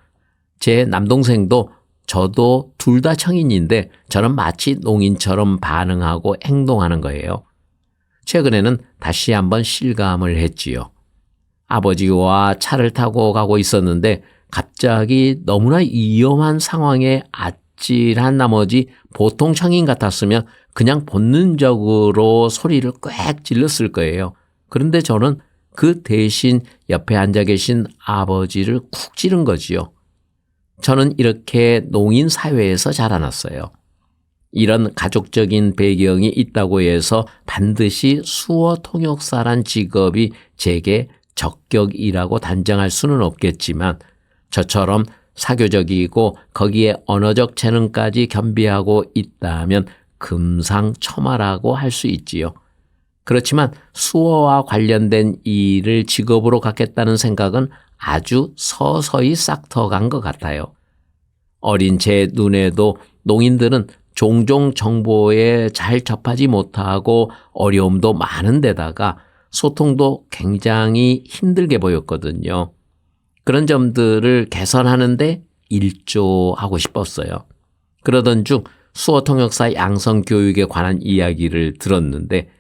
제 남동생도 저도 둘 다 청인인데 저는 마치 농인처럼 반응하고 행동하는 거예요. 최근에는 다시 한번 실감을 했지요. 아버지와 차를 타고 가고 있었는데 갑자기 너무나 위험한 상황에 아찔한 나머지 보통 청인 같았으면 그냥 본능적으로 소리를 꽥 질렀을 거예요. 그런데 저는 그 대신 옆에 앉아 계신 아버지를 쿡 찌른 거지요. 저는 이렇게 농인 사회에서 자라났어요. 이런 가족적인 배경이 있다고 해서 반드시 수어 통역사란 직업이 제게 적격이라고 단정할 수는 없겠지만 저처럼 사교적이고 거기에 언어적 재능까지 겸비하고 있다면 금상첨화라고 할 수 있지요. 그렇지만 수어와 관련된 일을 직업으로 갖겠다는 생각은 아주 서서히 싹터간 것 같아요. 어린 제 눈에도 농인들은 종종 정보에 잘 접하지 못하고 어려움도 많은 데다가 소통도 굉장히 힘들게 보였거든요. 그런 점들을 개선하는데 일조하고 싶었어요. 그러던 중 수어 통역사 양성 교육에 관한 이야기를 들었는데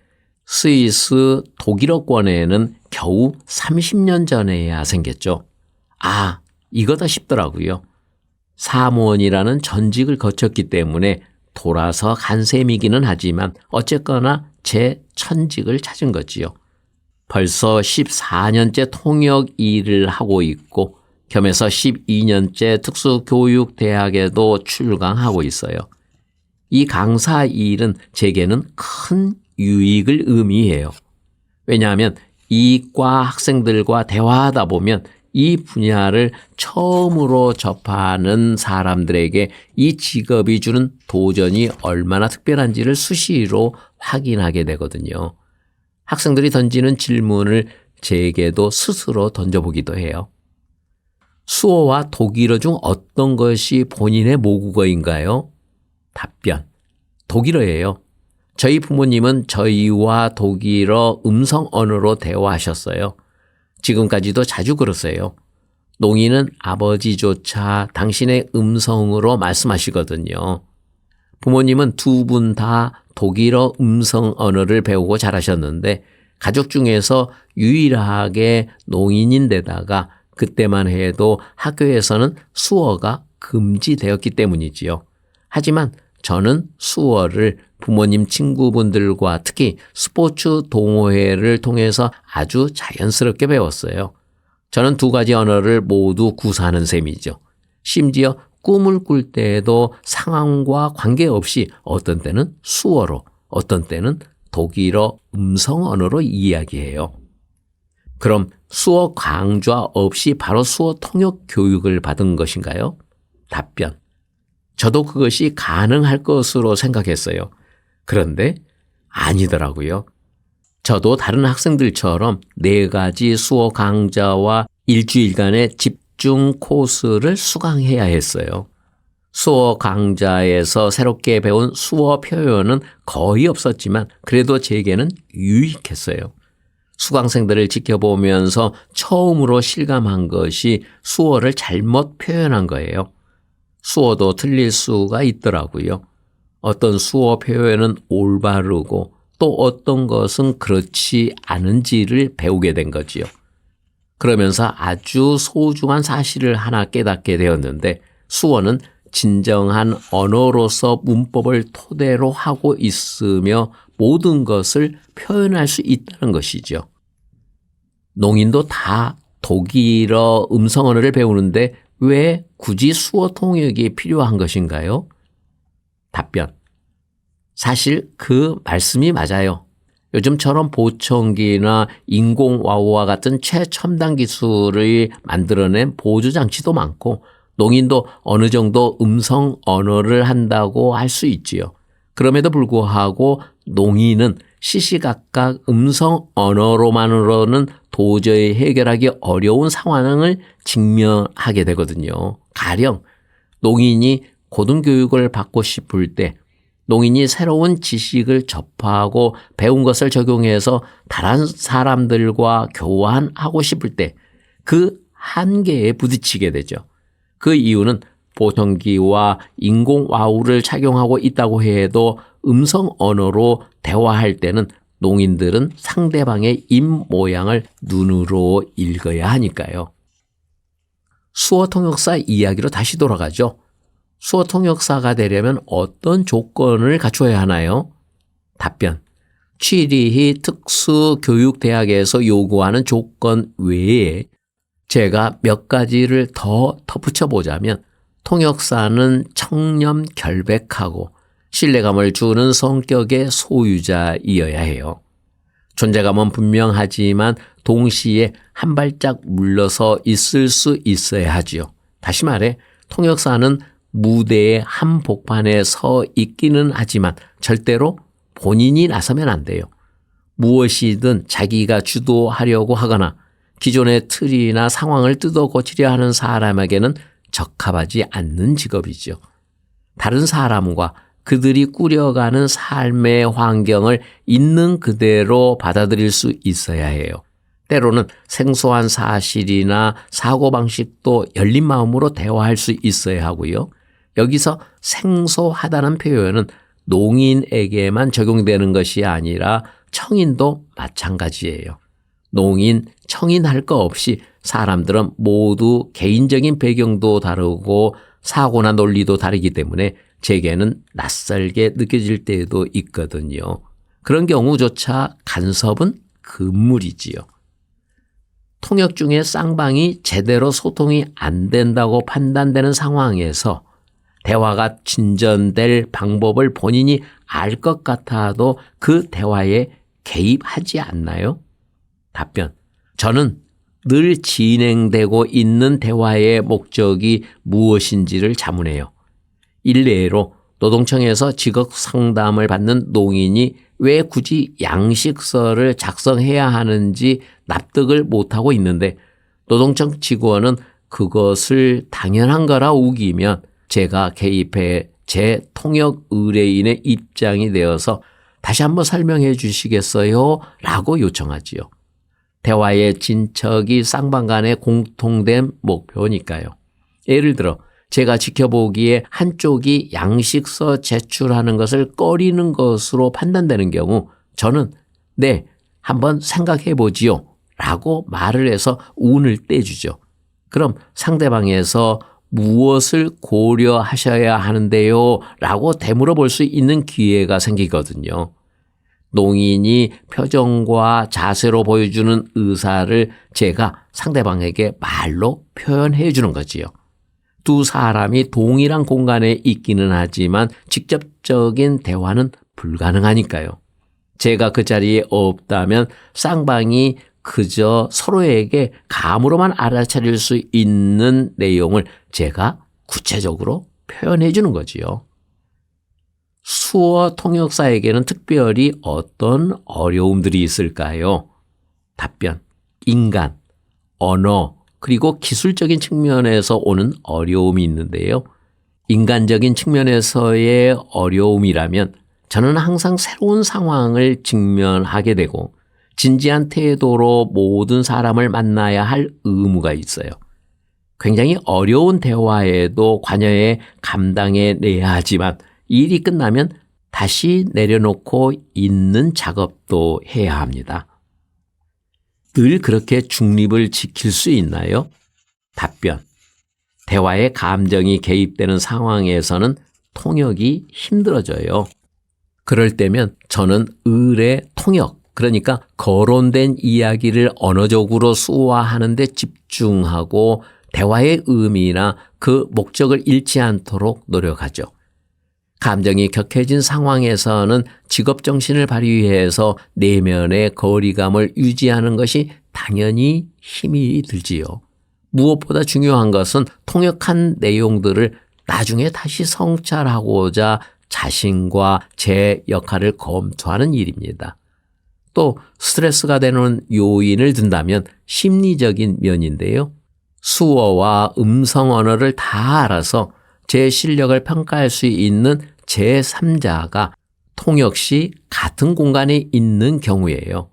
스위스 독일어권에는 겨우 30년 전에야 생겼죠. 아, 이거다 싶더라고요. 사무원이라는 전직을 거쳤기 때문에 돌아서 간 셈이기는 하지만 어쨌거나 제 천직을 찾은 거지요. 벌써 14년째 통역 일을 하고 있고 겸해서 12년째 특수교육대학에도 출강하고 있어요. 이 강사 일은 제게는 큰 유익을 의미해요. 왜냐하면 이과 학생들과 대화하다 보면 이 분야를 처음으로 접하는 사람들에게 이 직업이 주는 도전이 얼마나 특별한지를 수시로 확인하게 되거든요. 학생들이 던지는 질문을 제게도 스스로 던져보기도 해요. 수어와 독일어 중 어떤 것이 본인의 모국어인가요? 답변. 독일어예요. 저희 부모님은 저희와 독일어 음성 언어로 대화하셨어요. 지금까지도 자주 그러세요. 농인은 아버지조차 당신의 음성으로 말씀하시거든요. 부모님은 두 분 다 독일어 음성 언어를 배우고 자라셨는데 가족 중에서 유일하게 농인인데다가 그때만 해도 학교에서는 수어가 금지되었기 때문이지요. 하지만 저는 수어를 부모님 친구분들과 특히 스포츠 동호회를 통해서 아주 자연스럽게 배웠어요. 저는 두 가지 언어를 모두 구사하는 셈이죠. 심지어 꿈을 꿀 때에도 상황과 관계없이 어떤 때는 수어로, 어떤 때는 독일어 음성 언어로 이야기해요. 그럼 수어 강좌 없이 바로 수어 통역 교육을 받은 것인가요? 답변. 저도 그것이 가능할 것으로 생각했어요. 그런데 아니더라고요. 저도 다른 학생들처럼 4가지 수어 강좌와 일주일간의 집중 코스를 수강해야 했어요. 수어 강좌에서 새롭게 배운 수어 표현은 거의 없었지만 그래도 제게는 유익했어요. 수강생들을 지켜보면서 처음으로 실감한 것이 수어를 잘못 표현한 거예요. 수어도 틀릴 수가 있더라고요. 어떤 수어 표현은 올바르고 또 어떤 것은 그렇지 않은지를 배우게 된 거지요. 그러면서 아주 소중한 사실을 하나 깨닫게 되었는데 수어는 진정한 언어로서 문법을 토대로 하고 있으며 모든 것을 표현할 수 있다는 것이죠. 농인도 다 독일어 음성 언어를 배우는데 왜 굳이 수어 통역이 필요한 것인가요? 답변. 사실 그 말씀이 맞아요. 요즘처럼 보청기나 인공와우와 같은 최첨단 기술을 만들어낸 보조장치도 많고 농인도 어느 정도 음성 언어를 한다고 할 수 있지요. 그럼에도 불구하고 농인은 시시각각 음성 언어로만으로는 도저히 해결하기 어려운 상황을 직면하게 되거든요. 가령 농인이 고등교육을 받고 싶을 때 농인이 새로운 지식을 접하고 배운 것을 적용해서 다른 사람들과 교환하고 싶을 때 그 한계에 부딪히게 되죠. 그 이유는 보청기와 인공와우를 착용하고 있다고 해도 음성 언어로 대화할 때는 농인들은 상대방의 입 모양을 눈으로 읽어야 하니까요. 수어 통역사 이야기로 다시 돌아가죠. 수어 통역사가 되려면 어떤 조건을 갖춰야 하나요? 답변. 취리히 특수교육대학에서 요구하는 조건 외에 제가 몇 가지를 더 덧붙여 보자면 통역사는 청렴 결백하고 신뢰감을 주는 성격의 소유자이어야 해요. 존재감은 분명하지만 동시에 한 발짝 물러서 있을 수 있어야 하지요. 다시 말해 통역사는 무대의 한복판에 서 있기는 하지만 절대로 본인이 나서면 안 돼요. 무엇이든 자기가 주도하려고 하거나 기존의 틀이나 상황을 뜯어 고치려 하는 사람에게는 적합하지 않는 직업이죠. 다른 사람과 그들이 꾸려가는 삶의 환경을 있는 그대로 받아들일 수 있어야 해요. 때로는 생소한 사실이나 사고방식도 열린 마음으로 대화할 수 있어야 하고요. 여기서 생소하다는 표현은 농인에게만 적용되는 것이 아니라 청인도 마찬가지예요. 농인, 청인 할 거 없이 사람들은 모두 개인적인 배경도 다르고 사고나 논리도 다르기 때문에 제게는 낯설게 느껴질 때도 있거든요. 그런 경우조차 간섭은 금물이지요. 통역 중에 쌍방이 제대로 소통이 안 된다고 판단되는 상황에서 대화가 진전될 방법을 본인이 알 것 같아도 그 대화에 개입하지 않나요? 답변. 저는 늘 진행되고 있는 대화의 목적이 무엇인지를 자문해요. 일례로 노동청에서 직업 상담을 받는 농인이 왜 굳이 양식서를 작성해야 하는지 납득을 못하고 있는데 노동청 직원은 그것을 당연한 거라 우기면 제가 개입해 제 통역 의뢰인의 입장이 되어서 다시 한번 설명해 주시겠어요? 라고 요청하지요. 대화의 진척이 쌍방 간의 공통된 목표니까요. 예를 들어 제가 지켜보기에 한쪽이 양식서 제출하는 것을 꺼리는 것으로 판단되는 경우 저는 네, 한번 생각해 보지요 라고 말을 해서 운을 떼주죠. 그럼 상대방에서 무엇을 고려하셔야 하는데요? 라고 되물어 볼 수 있는 기회가 생기거든요. 농인이 표정과 자세로 보여주는 의사를 제가 상대방에게 말로 표현해 주는 거지요. 두 사람이 동일한 공간에 있기는 하지만 직접적인 대화는 불가능하니까요. 제가 그 자리에 없다면 쌍방이 그저 서로에게 감으로만 알아차릴 수 있는 내용을 제가 구체적으로 표현해 주는 거지요. 수어 통역사에게는 특별히 어떤 어려움들이 있을까요? 답변. 인간, 언어, 그리고 기술적인 측면에서 오는 어려움이 있는데요. 인간적인 측면에서의 어려움이라면 저는 항상 새로운 상황을 직면하게 되고 진지한 태도로 모든 사람을 만나야 할 의무가 있어요. 굉장히 어려운 대화에도 관여해 감당해 내야 하지만 일이 끝나면 다시 내려놓고 있는 작업도 해야 합니다. 늘 그렇게 중립을 지킬 수 있나요? 답변. 대화에 감정이 개입되는 상황에서는 통역이 힘들어져요. 그럴 때면 저는 의뢰 통역, 그러니까 거론된 이야기를 언어적으로 수화하는 데 집중하고 대화의 의미나 그 목적을 잃지 않도록 노력하죠. 감정이 격해진 상황에서는 직업정신을 발휘해서 내면의 거리감을 유지하는 것이 당연히 힘이 들지요. 무엇보다 중요한 것은 통역한 내용들을 나중에 다시 성찰하고자 자신과 제 역할을 검토하는 일입니다. 또 스트레스가 되는 요인을 든다면 심리적인 면인데요. 수어와 음성 언어를 다 알아서 제 실력을 평가할 수 있는 제3자가 통역 시 같은 공간에 있는 경우예요.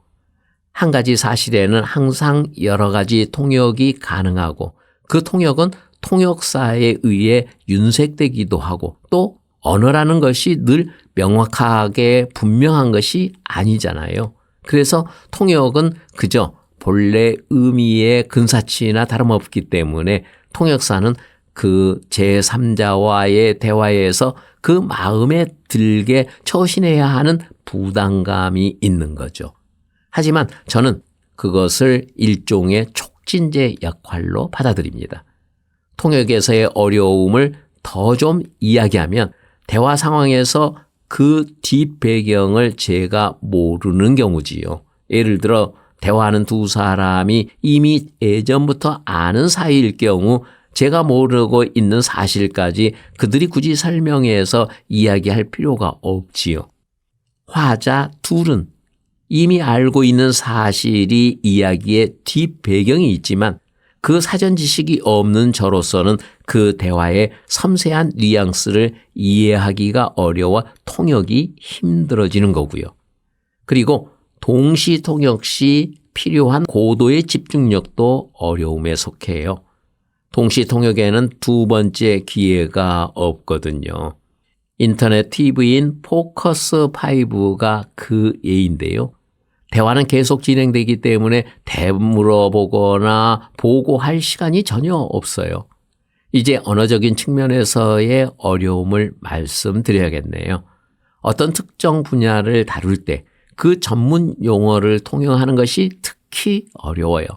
한 가지 사실에는 항상 여러 가지 통역이 가능하고 그 통역은 통역사에 의해 윤색되기도 하고 또 언어라는 것이 늘 명확하게 분명한 것이 아니잖아요. 그래서 통역은 그저 본래 의미의 근사치나 다름없기 때문에 통역사는 그 제3자와의 대화에서 그 마음에 들게 처신해야 하는 부담감이 있는 거죠. 하지만 저는 그것을 일종의 촉진제 역할로 받아들입니다. 통역에서의 어려움을 더 좀 이야기하면 대화 상황에서 그 뒷배경을 제가 모르는 경우지요. 예를 들어 대화하는 두 사람이 이미 예전부터 아는 사이일 경우 제가 모르고 있는 사실까지 그들이 굳이 설명해서 이야기할 필요가 없지요. 화자 둘은 이미 알고 있는 사실이 이야기의 뒷배경이 있지만 그 사전 지식이 없는 저로서는 그 대화의 섬세한 뉘앙스를 이해하기가 어려워 통역이 힘들어지는 거고요. 그리고 동시 통역 시 필요한 고도의 집중력도 어려움에 속해요. 동시 통역에는 두 번째 기회가 없거든요. 인터넷 TV인 포커스5가 그 예인데요. 대화는 계속 진행되기 때문에 되물어보거나 보고할 시간이 전혀 없어요. 이제 언어적인 측면에서의 어려움을 말씀드려야겠네요. 어떤 특정 분야를 다룰 때 그 전문 용어를 통용하는 것이 특히 어려워요.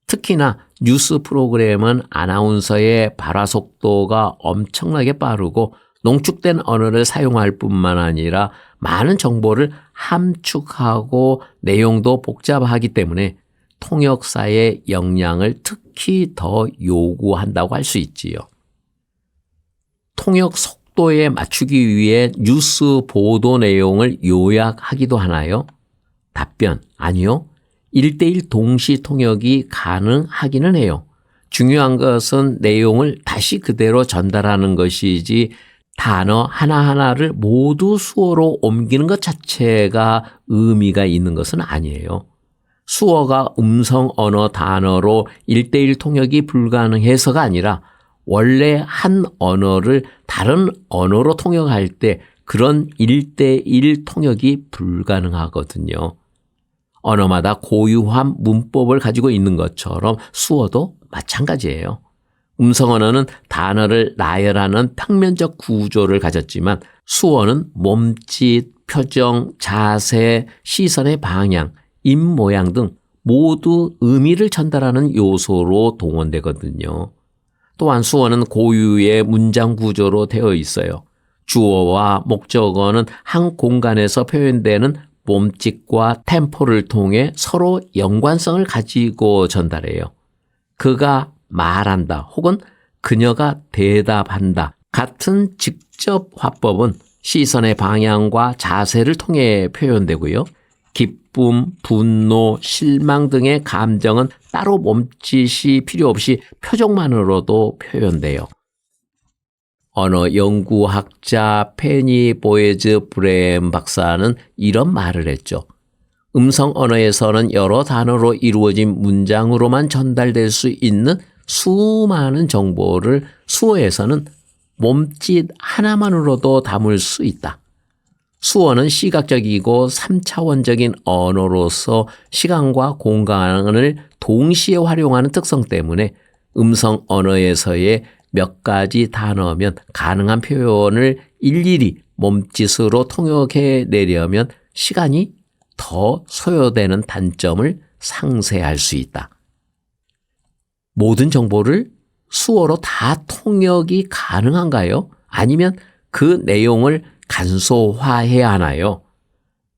특히나 뉴스 프로그램은 아나운서의 발화 속도가 엄청나게 빠르고 농축된 언어를 사용할 뿐만 아니라 많은 정보를 함축하고 내용도 복잡하기 때문에 통역사의 역량을 특히 더 요구한다고 할 수 있지요. 통역 속도에 맞추기 위해 뉴스 보도 내용을 요약하기도 하나요? 답변, 아니요. 1:1 동시 통역이 가능하기는 해요. 중요한 것은 내용을 다시 그대로 전달하는 것이지 단어 하나하나를 모두 수어로 옮기는 것 자체가 의미가 있는 것은 아니에요. 수어가 음성 언어 단어로 1:1 통역이 불가능해서가 아니라 원래 한 언어를 다른 언어로 통역할 때 그런 1:1 통역이 불가능하거든요. 언어마다 고유한 문법을 가지고 있는 것처럼 수어도 마찬가지예요. 음성 언어는 단어를 나열하는 평면적 구조를 가졌지만 수어는 몸짓, 표정, 자세, 시선의 방향, 입 모양 등 모두 의미를 전달하는 요소로 동원되거든요. 또한 수어는 고유의 문장 구조로 되어 있어요. 주어와 목적어는 한 공간에서 표현되는 몸짓과 템포를 통해 서로 연관성을 가지고 전달해요. 그가 말한다 혹은 그녀가 대답한다 같은 직접 화법은 시선의 방향과 자세를 통해 표현되고요. 기쁨, 분노, 실망 등의 감정은 따로 몸짓이 필요 없이 표정만으로도 표현돼요. 언어 연구학자 페니 보에즈 브레엠 박사는 이런 말을 했죠. 음성 언어에서는 여러 단어로 이루어진 문장으로만 전달될 수 있는 수많은 정보를 수어에서는 몸짓 하나만으로도 담을 수 있다. 수어는 시각적이고 3차원적인 언어로서 시간과 공간을 동시에 활용하는 특성 때문에 음성 언어에서의 몇 가지 단어면 가능한 표현을 일일이 몸짓으로 통역해 내려면 시간이 더 소요되는 단점을 상쇄할 수 있다. 모든 정보를 수어로 다 통역이 가능한가요? 아니면 그 내용을 간소화해야 하나요?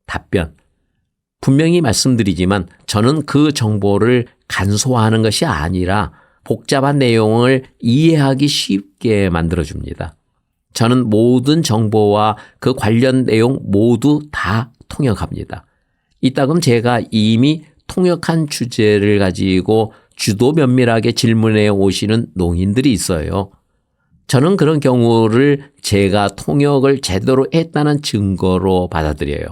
답변. 분명히 말씀드리지만 저는 그 정보를 간소화하는 것이 아니라 복잡한 내용을 이해하기 쉽게 만들어줍니다. 저는 모든 정보와 그 관련 내용 모두 다 통역합니다. 이따금 제가 이미 통역한 주제를 가지고 주도 면밀하게 질문해 오시는 농인들이 있어요. 저는 그런 경우를 제가 통역을 제대로 했다는 증거로 받아들여요.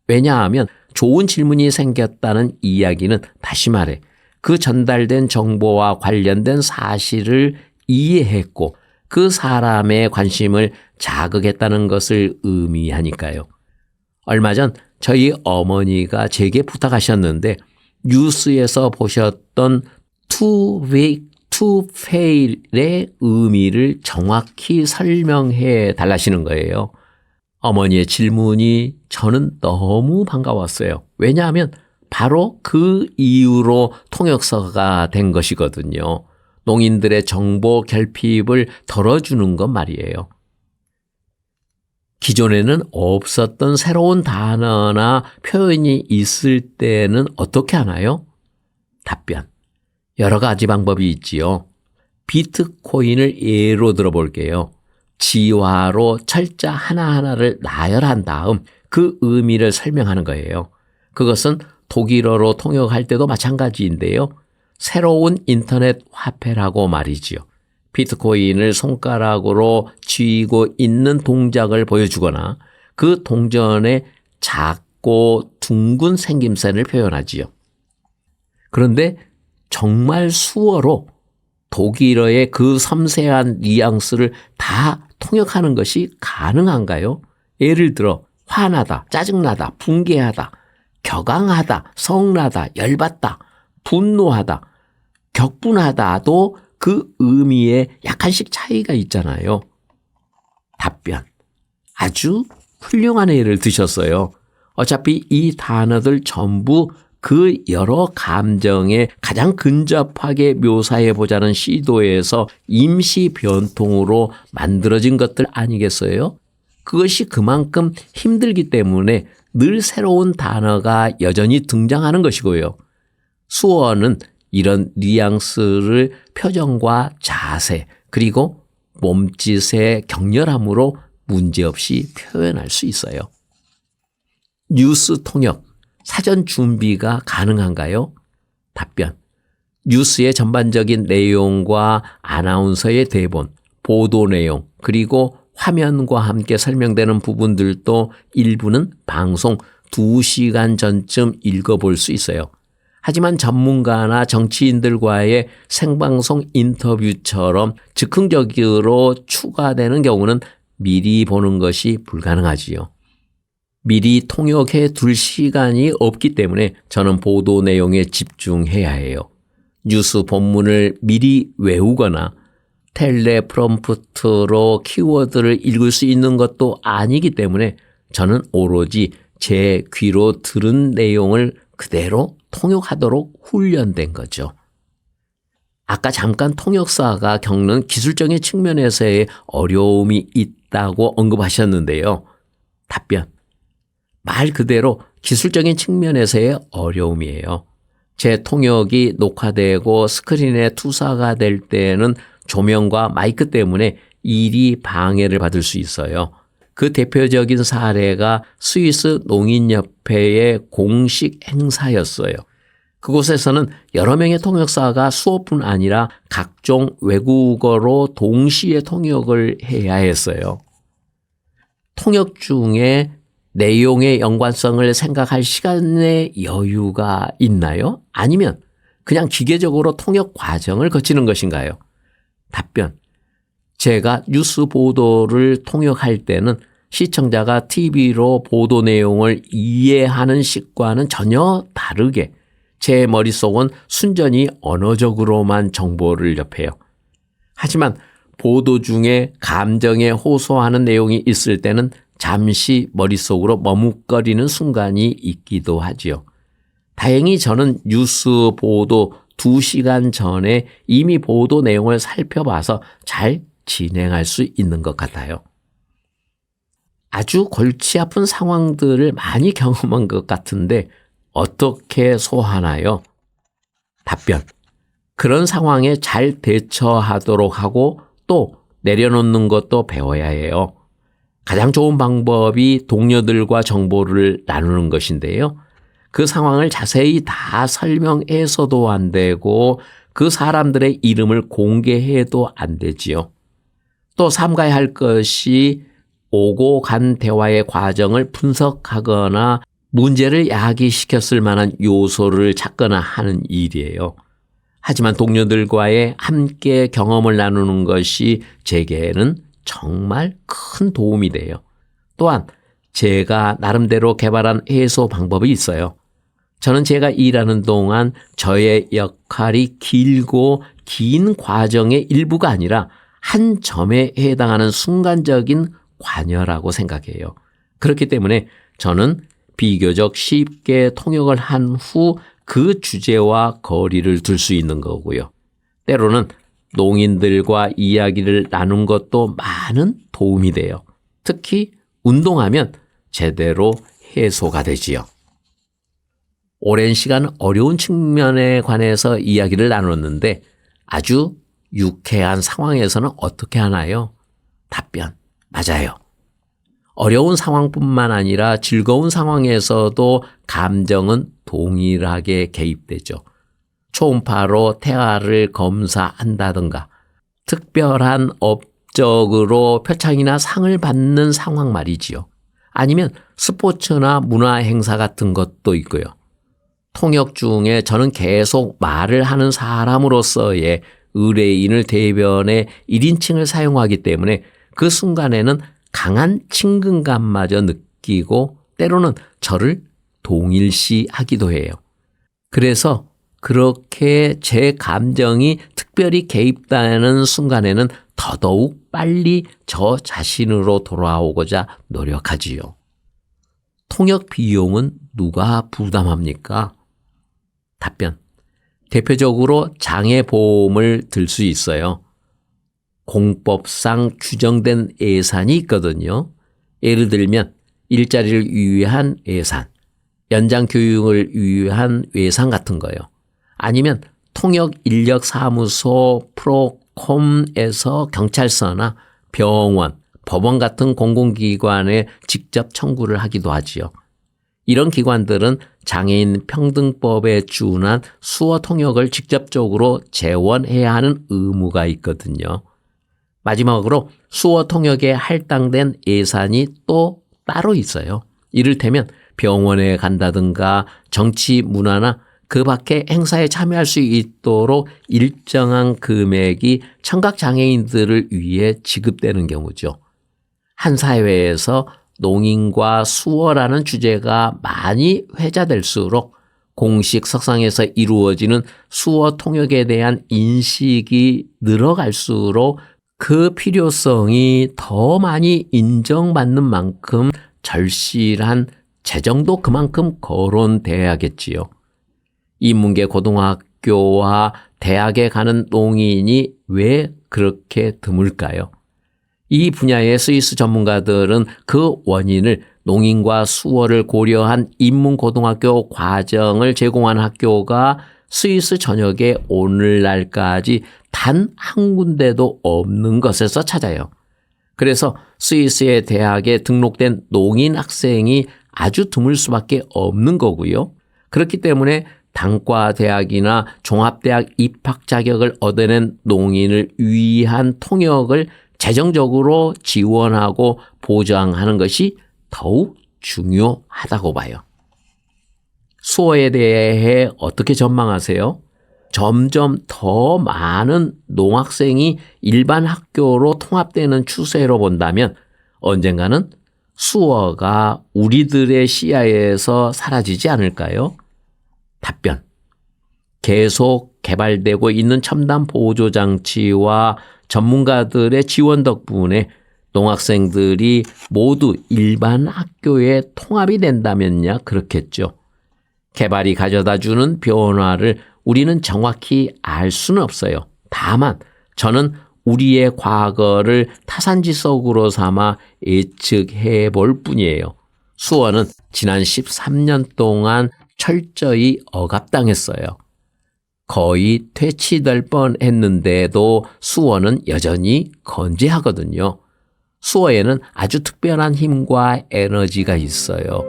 왜냐하면 좋은 질문이 생겼다는 이야기는 다시 말해 그 전달된 정보와 관련된 사실을 이해했고 그 사람의 관심을 자극했다는 것을 의미하니까요. 얼마 전 저희 어머니가 제게 부탁하셨는데 뉴스에서 보셨던 too weak to fail의 의미를 정확히 설명해 달라시는 거예요. 어머니의 질문이 저는 너무 반가웠어요. 왜냐하면 바로 그 이유로 통역서가 된 것이거든요. 농인들의 정보 결핍을 덜어주는 것 말이에요. 기존에는 없었던 새로운 단어나 표현이 있을 때는 어떻게 하나요? 답변. 여러 가지 방법이 있지요. 비트코인을 예로 들어볼게요. 지화로 철자 하나하나를 나열한 다음 그 의미를 설명하는 거예요. 그것은 독일어로 통역할 때도 마찬가지인데요. 새로운 인터넷 화폐라고 말이지요. 비트코인을 손가락으로 쥐고 있는 동작을 보여주거나 그 동전의 작고 둥근 생김새를 표현하지요. 그런데 정말 수어로 독일어의 그 섬세한 뉘앙스를 다 통역하는 것이 가능한가요? 예를 들어 화나다, 짜증나다, 붕괴하다, 격앙하다, 성나다, 열받다, 분노하다, 격분하다도 그 의미에 약간씩 차이가 있잖아요. 답변. 아주 훌륭한 예를 드셨어요. 어차피 이 단어들 전부 그 여러 감정에 가장 근접하게 묘사해보자는 시도에서 임시 변통으로 만들어진 것들 아니겠어요? 그것이 그만큼 힘들기 때문에 늘 새로운 단어가 여전히 등장하는 것이고요. 수어는 이런 뉘앙스를 표정과 자세 그리고 몸짓의 격렬함으로 문제없이 표현할 수 있어요. 뉴스 통역, 사전 준비가 가능한가요? 답변. 뉴스의 전반적인 내용과 아나운서의 대본, 보도 내용, 그리고 화면과 함께 설명되는 부분들도 일부는 방송 2시간 전쯤 읽어볼 수 있어요. 하지만 전문가나 정치인들과의 생방송 인터뷰처럼 즉흥적으로 추가되는 경우는 미리 보는 것이 불가능하지요. 미리 통역해 둘 시간이 없기 때문에 저는 보도 내용에 집중해야 해요. 뉴스 본문을 미리 외우거나 텔레프롬프트로 키워드를 읽을 수 있는 것도 아니기 때문에 저는 오로지 제 귀로 들은 내용을 그대로 통역하도록 훈련된 거죠. 아까 잠깐 통역사가 겪는 기술적인 측면에서의 어려움이 있다고 언급하셨는데요. 답변. 말 그대로 기술적인 측면에서의 어려움이에요. 제 통역이 녹화되고 스크린에 투사가 될 때는 조명과 마이크 때문에 일이 방해를 받을 수 있어요. 그 대표적인 사례가 스위스 농인협회의 공식 행사였어요. 그곳에서는 여러 명의 통역사가 수어뿐 아니라 각종 외국어로 동시에 통역을 해야 했어요. 통역 중에 내용의 연관성을 생각할 시간의 여유가 있나요? 아니면 그냥 기계적으로 통역 과정을 거치는 것인가요? 답변. 제가 뉴스 보도를 통역할 때는 시청자가 TV로 보도 내용을 이해하는 식과는 전혀 다르게 제 머릿속은 순전히 언어적으로만 정보를 접해요. 하지만 보도 중에 감정에 호소하는 내용이 있을 때는 잠시 머릿속으로 머뭇거리는 순간이 있기도 하지요. 다행히 저는 뉴스 보도 2시간 전에 이미 보도 내용을 살펴봐서 잘 진행할 수 있는 것 같아요. 아주 골치 아픈 상황들을 많이 경험한 것 같은데 어떻게 소화하나요? 답변. 그런 상황에 잘 대처하도록 하고 또 내려놓는 것도 배워야 해요. 가장 좋은 방법이 동료들과 정보를 나누는 것인데요. 그 상황을 자세히 다 설명해서도 안 되고 그 사람들의 이름을 공개해도 안 되지요. 또 삼가야 할 것이 오고 간 대화의 과정을 분석하거나 문제를 야기시켰을 만한 요소를 찾거나 하는 일이에요. 하지만 동료들과의 함께 경험을 나누는 것이 제게는 정말 큰 도움이 돼요. 또한 제가 나름대로 개발한 해소 방법이 있어요. 저는 제가 일하는 동안 저의 역할이 길고 긴 과정의 일부가 아니라 한 점에 해당하는 순간적인 관여라고 생각해요. 그렇기 때문에 저는 비교적 쉽게 통역을 한 후 그 주제와 거리를 둘 수 있는 거고요. 때로는 농인들과 이야기를 나눈 것도 많은 도움이 돼요. 특히 운동하면 제대로 해소가 되지요. 오랜 시간 어려운 측면에 관해서 이야기를 나눴는데 아주 유쾌한 상황에서는 어떻게 하나요? 답변. 맞아요. 어려운 상황뿐만 아니라 즐거운 상황에서도 감정은 동일하게 개입되죠. 초음파로 태아를 검사한다든가 특별한 업적으로 표창이나 상을 받는 상황 말이지요. 아니면 스포츠나 문화 행사 같은 것도 있고요. 통역 중에 저는 계속 말을 하는 사람으로서의 의뢰인을 대변해 1인칭을 사용하기 때문에 그 순간에는 강한 친근감마저 느끼고 때로는 저를 동일시하기도 해요. 그래서 그렇게 제 감정이 특별히 개입되는 순간에는 더더욱 빨리 저 자신으로 돌아오고자 노력하지요. 통역 비용은 누가 부담합니까? 답변. 대표적으로 장애보험을 들 수 있어요. 공법상 규정된 예산이 있거든요. 예를 들면 일자리를 위한 예산, 연장 교육을 위한 예산 같은 거요. 아니면 통역인력사무소 프로콤에서 경찰서나 병원, 법원 같은 공공기관에 직접 청구를 하기도 하지요. 이런 기관들은 장애인 평등법에 준한 수어 통역을 직접적으로 재원해야 하는 의무가 있거든요. 마지막으로 수어 통역에 할당된 예산이 또 따로 있어요. 이를테면 병원에 간다든가 정치 문화나 그 밖에 행사에 참여할 수 있도록 일정한 금액이 청각장애인들을 위해 지급되는 경우죠. 한 사회에서 농인과 수어라는 주제가 많이 회자될수록 공식 석상에서 이루어지는 수어 통역에 대한 인식이 늘어갈수록 그 필요성이 더 많이 인정받는 만큼 절실한 재정도 그만큼 거론돼야겠지요. 인문계 고등학교와 대학에 가는 농인이 왜 그렇게 드물까요? 이 분야의 스위스 전문가들은 그 원인을 농인과 수어를 고려한 인문고등학교 과정을 제공한 학교가 스위스 전역에 오늘날까지 단 한 군데도 없는 것에서 찾아요. 그래서 스위스의 대학에 등록된 농인 학생이 아주 드물 수밖에 없는 거고요. 그렇기 때문에 단과대학이나 종합대학 입학 자격을 얻어낸 농인을 위한 통역을 재정적으로 지원하고 보장하는 것이 더욱 중요하다고 봐요. 수어에 대해 어떻게 전망하세요? 점점 더 많은 농학생이 일반 학교로 통합되는 추세로 본다면 언젠가는 수어가 우리들의 시야에서 사라지지 않을까요? 답변. 계속 개발되고 있는 첨단 보조장치와 전문가들의 지원 덕분에 농학생들이 모두 일반 학교에 통합이 된다면야 그렇겠죠. 개발이 가져다주는 변화를 우리는 정확히 알 수는 없어요. 다만 저는 우리의 과거를 타산지석으로 삼아 예측해 볼 뿐이에요. 수어는 지난 13년 동안 철저히 억압당했어요. 거의 퇴치될 뻔했는데도 수어는 여전히 건재하거든요. 수어에는 아주 특별한 힘과 에너지가 있어요.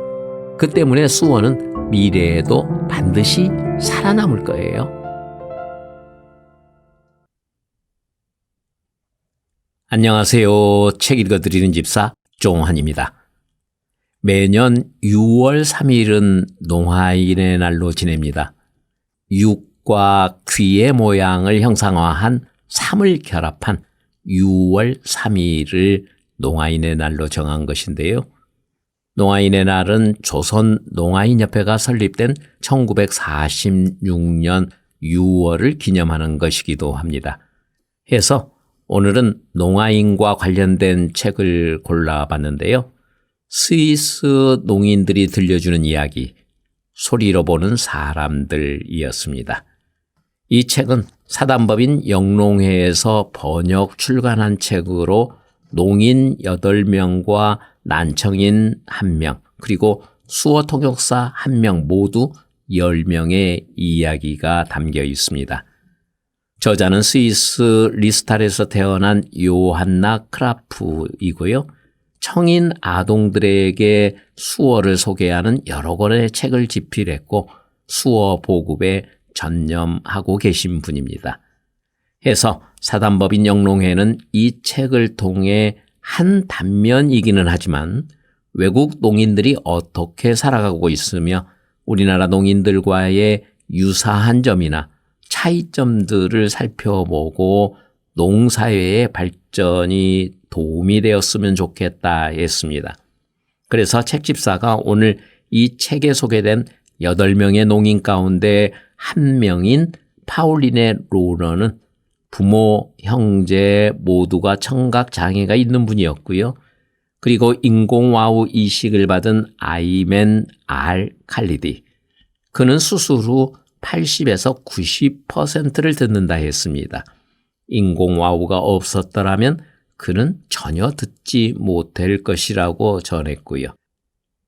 그 때문에 수어는 미래에도 반드시 살아남을 거예요. 안녕하세요. 책 읽어드리는 집사 종환입니다. 매년 6월 3일은 농아인의 날로 지냅니다. 육과 귀의 모양을 형상화한 3을 결합한 6월 3일을 농아인의 날로 정한 것인데요. 농아인의 날은 조선 농아인협회가 설립된 1946년 6월을 기념하는 것이기도 합니다. 해서 오늘은 농아인과 관련된 책을 골라봤는데요. 스위스 농인들이 들려주는 이야기, 소리로 보는 사람들이었습니다. 이 책은 사단법인 영농회에서 번역 출간한 책으로 농인 8명과 난청인 1명, 그리고 수어 통역사 1명 모두 10명의 이야기가 담겨 있습니다. 저자는 스위스 리스탈에서 태어난 요한나 크라프이고요. 청인 아동들에게 수어를 소개하는 여러 권의 책을 집필했고 수어 보급에 전념하고 계신 분입니다. 해서 사단법인 영농회는 이 책을 통해 한 단면이기는 하지만 외국 농인들이 어떻게 살아가고 있으며 우리나라 농인들과의 유사한 점이나 차이점들을 살펴보고 농사회의 발전이 도움이 되었으면 좋겠다 했습니다. 그래서 책집사가 오늘 이 책에 소개된 8명의 농인 가운데 한 명인 파울리네 로너는 부모, 형제 모두가 청각 장애가 있는 분이었고요. 그리고 인공와우 이식을 받은 아이멘 알 칼리디. 그는 수술 후 80에서 90%를 듣는다 했습니다. 인공와우가 없었더라면 그는 전혀 듣지 못할 것이라고 전했고요.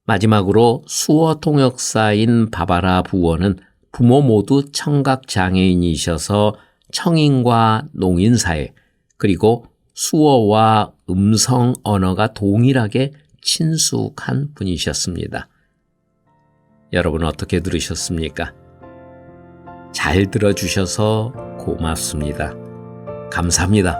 마지막으로 수어 통역사인 바바라 부원은 부모 모두 청각장애인이셔서 청인과 농인 사이 그리고 수어와 음성 언어가 동일하게 친숙한 분이셨습니다. 여러분 어떻게 들으셨습니까? 잘 들어주셔서 고맙습니다. 감사합니다.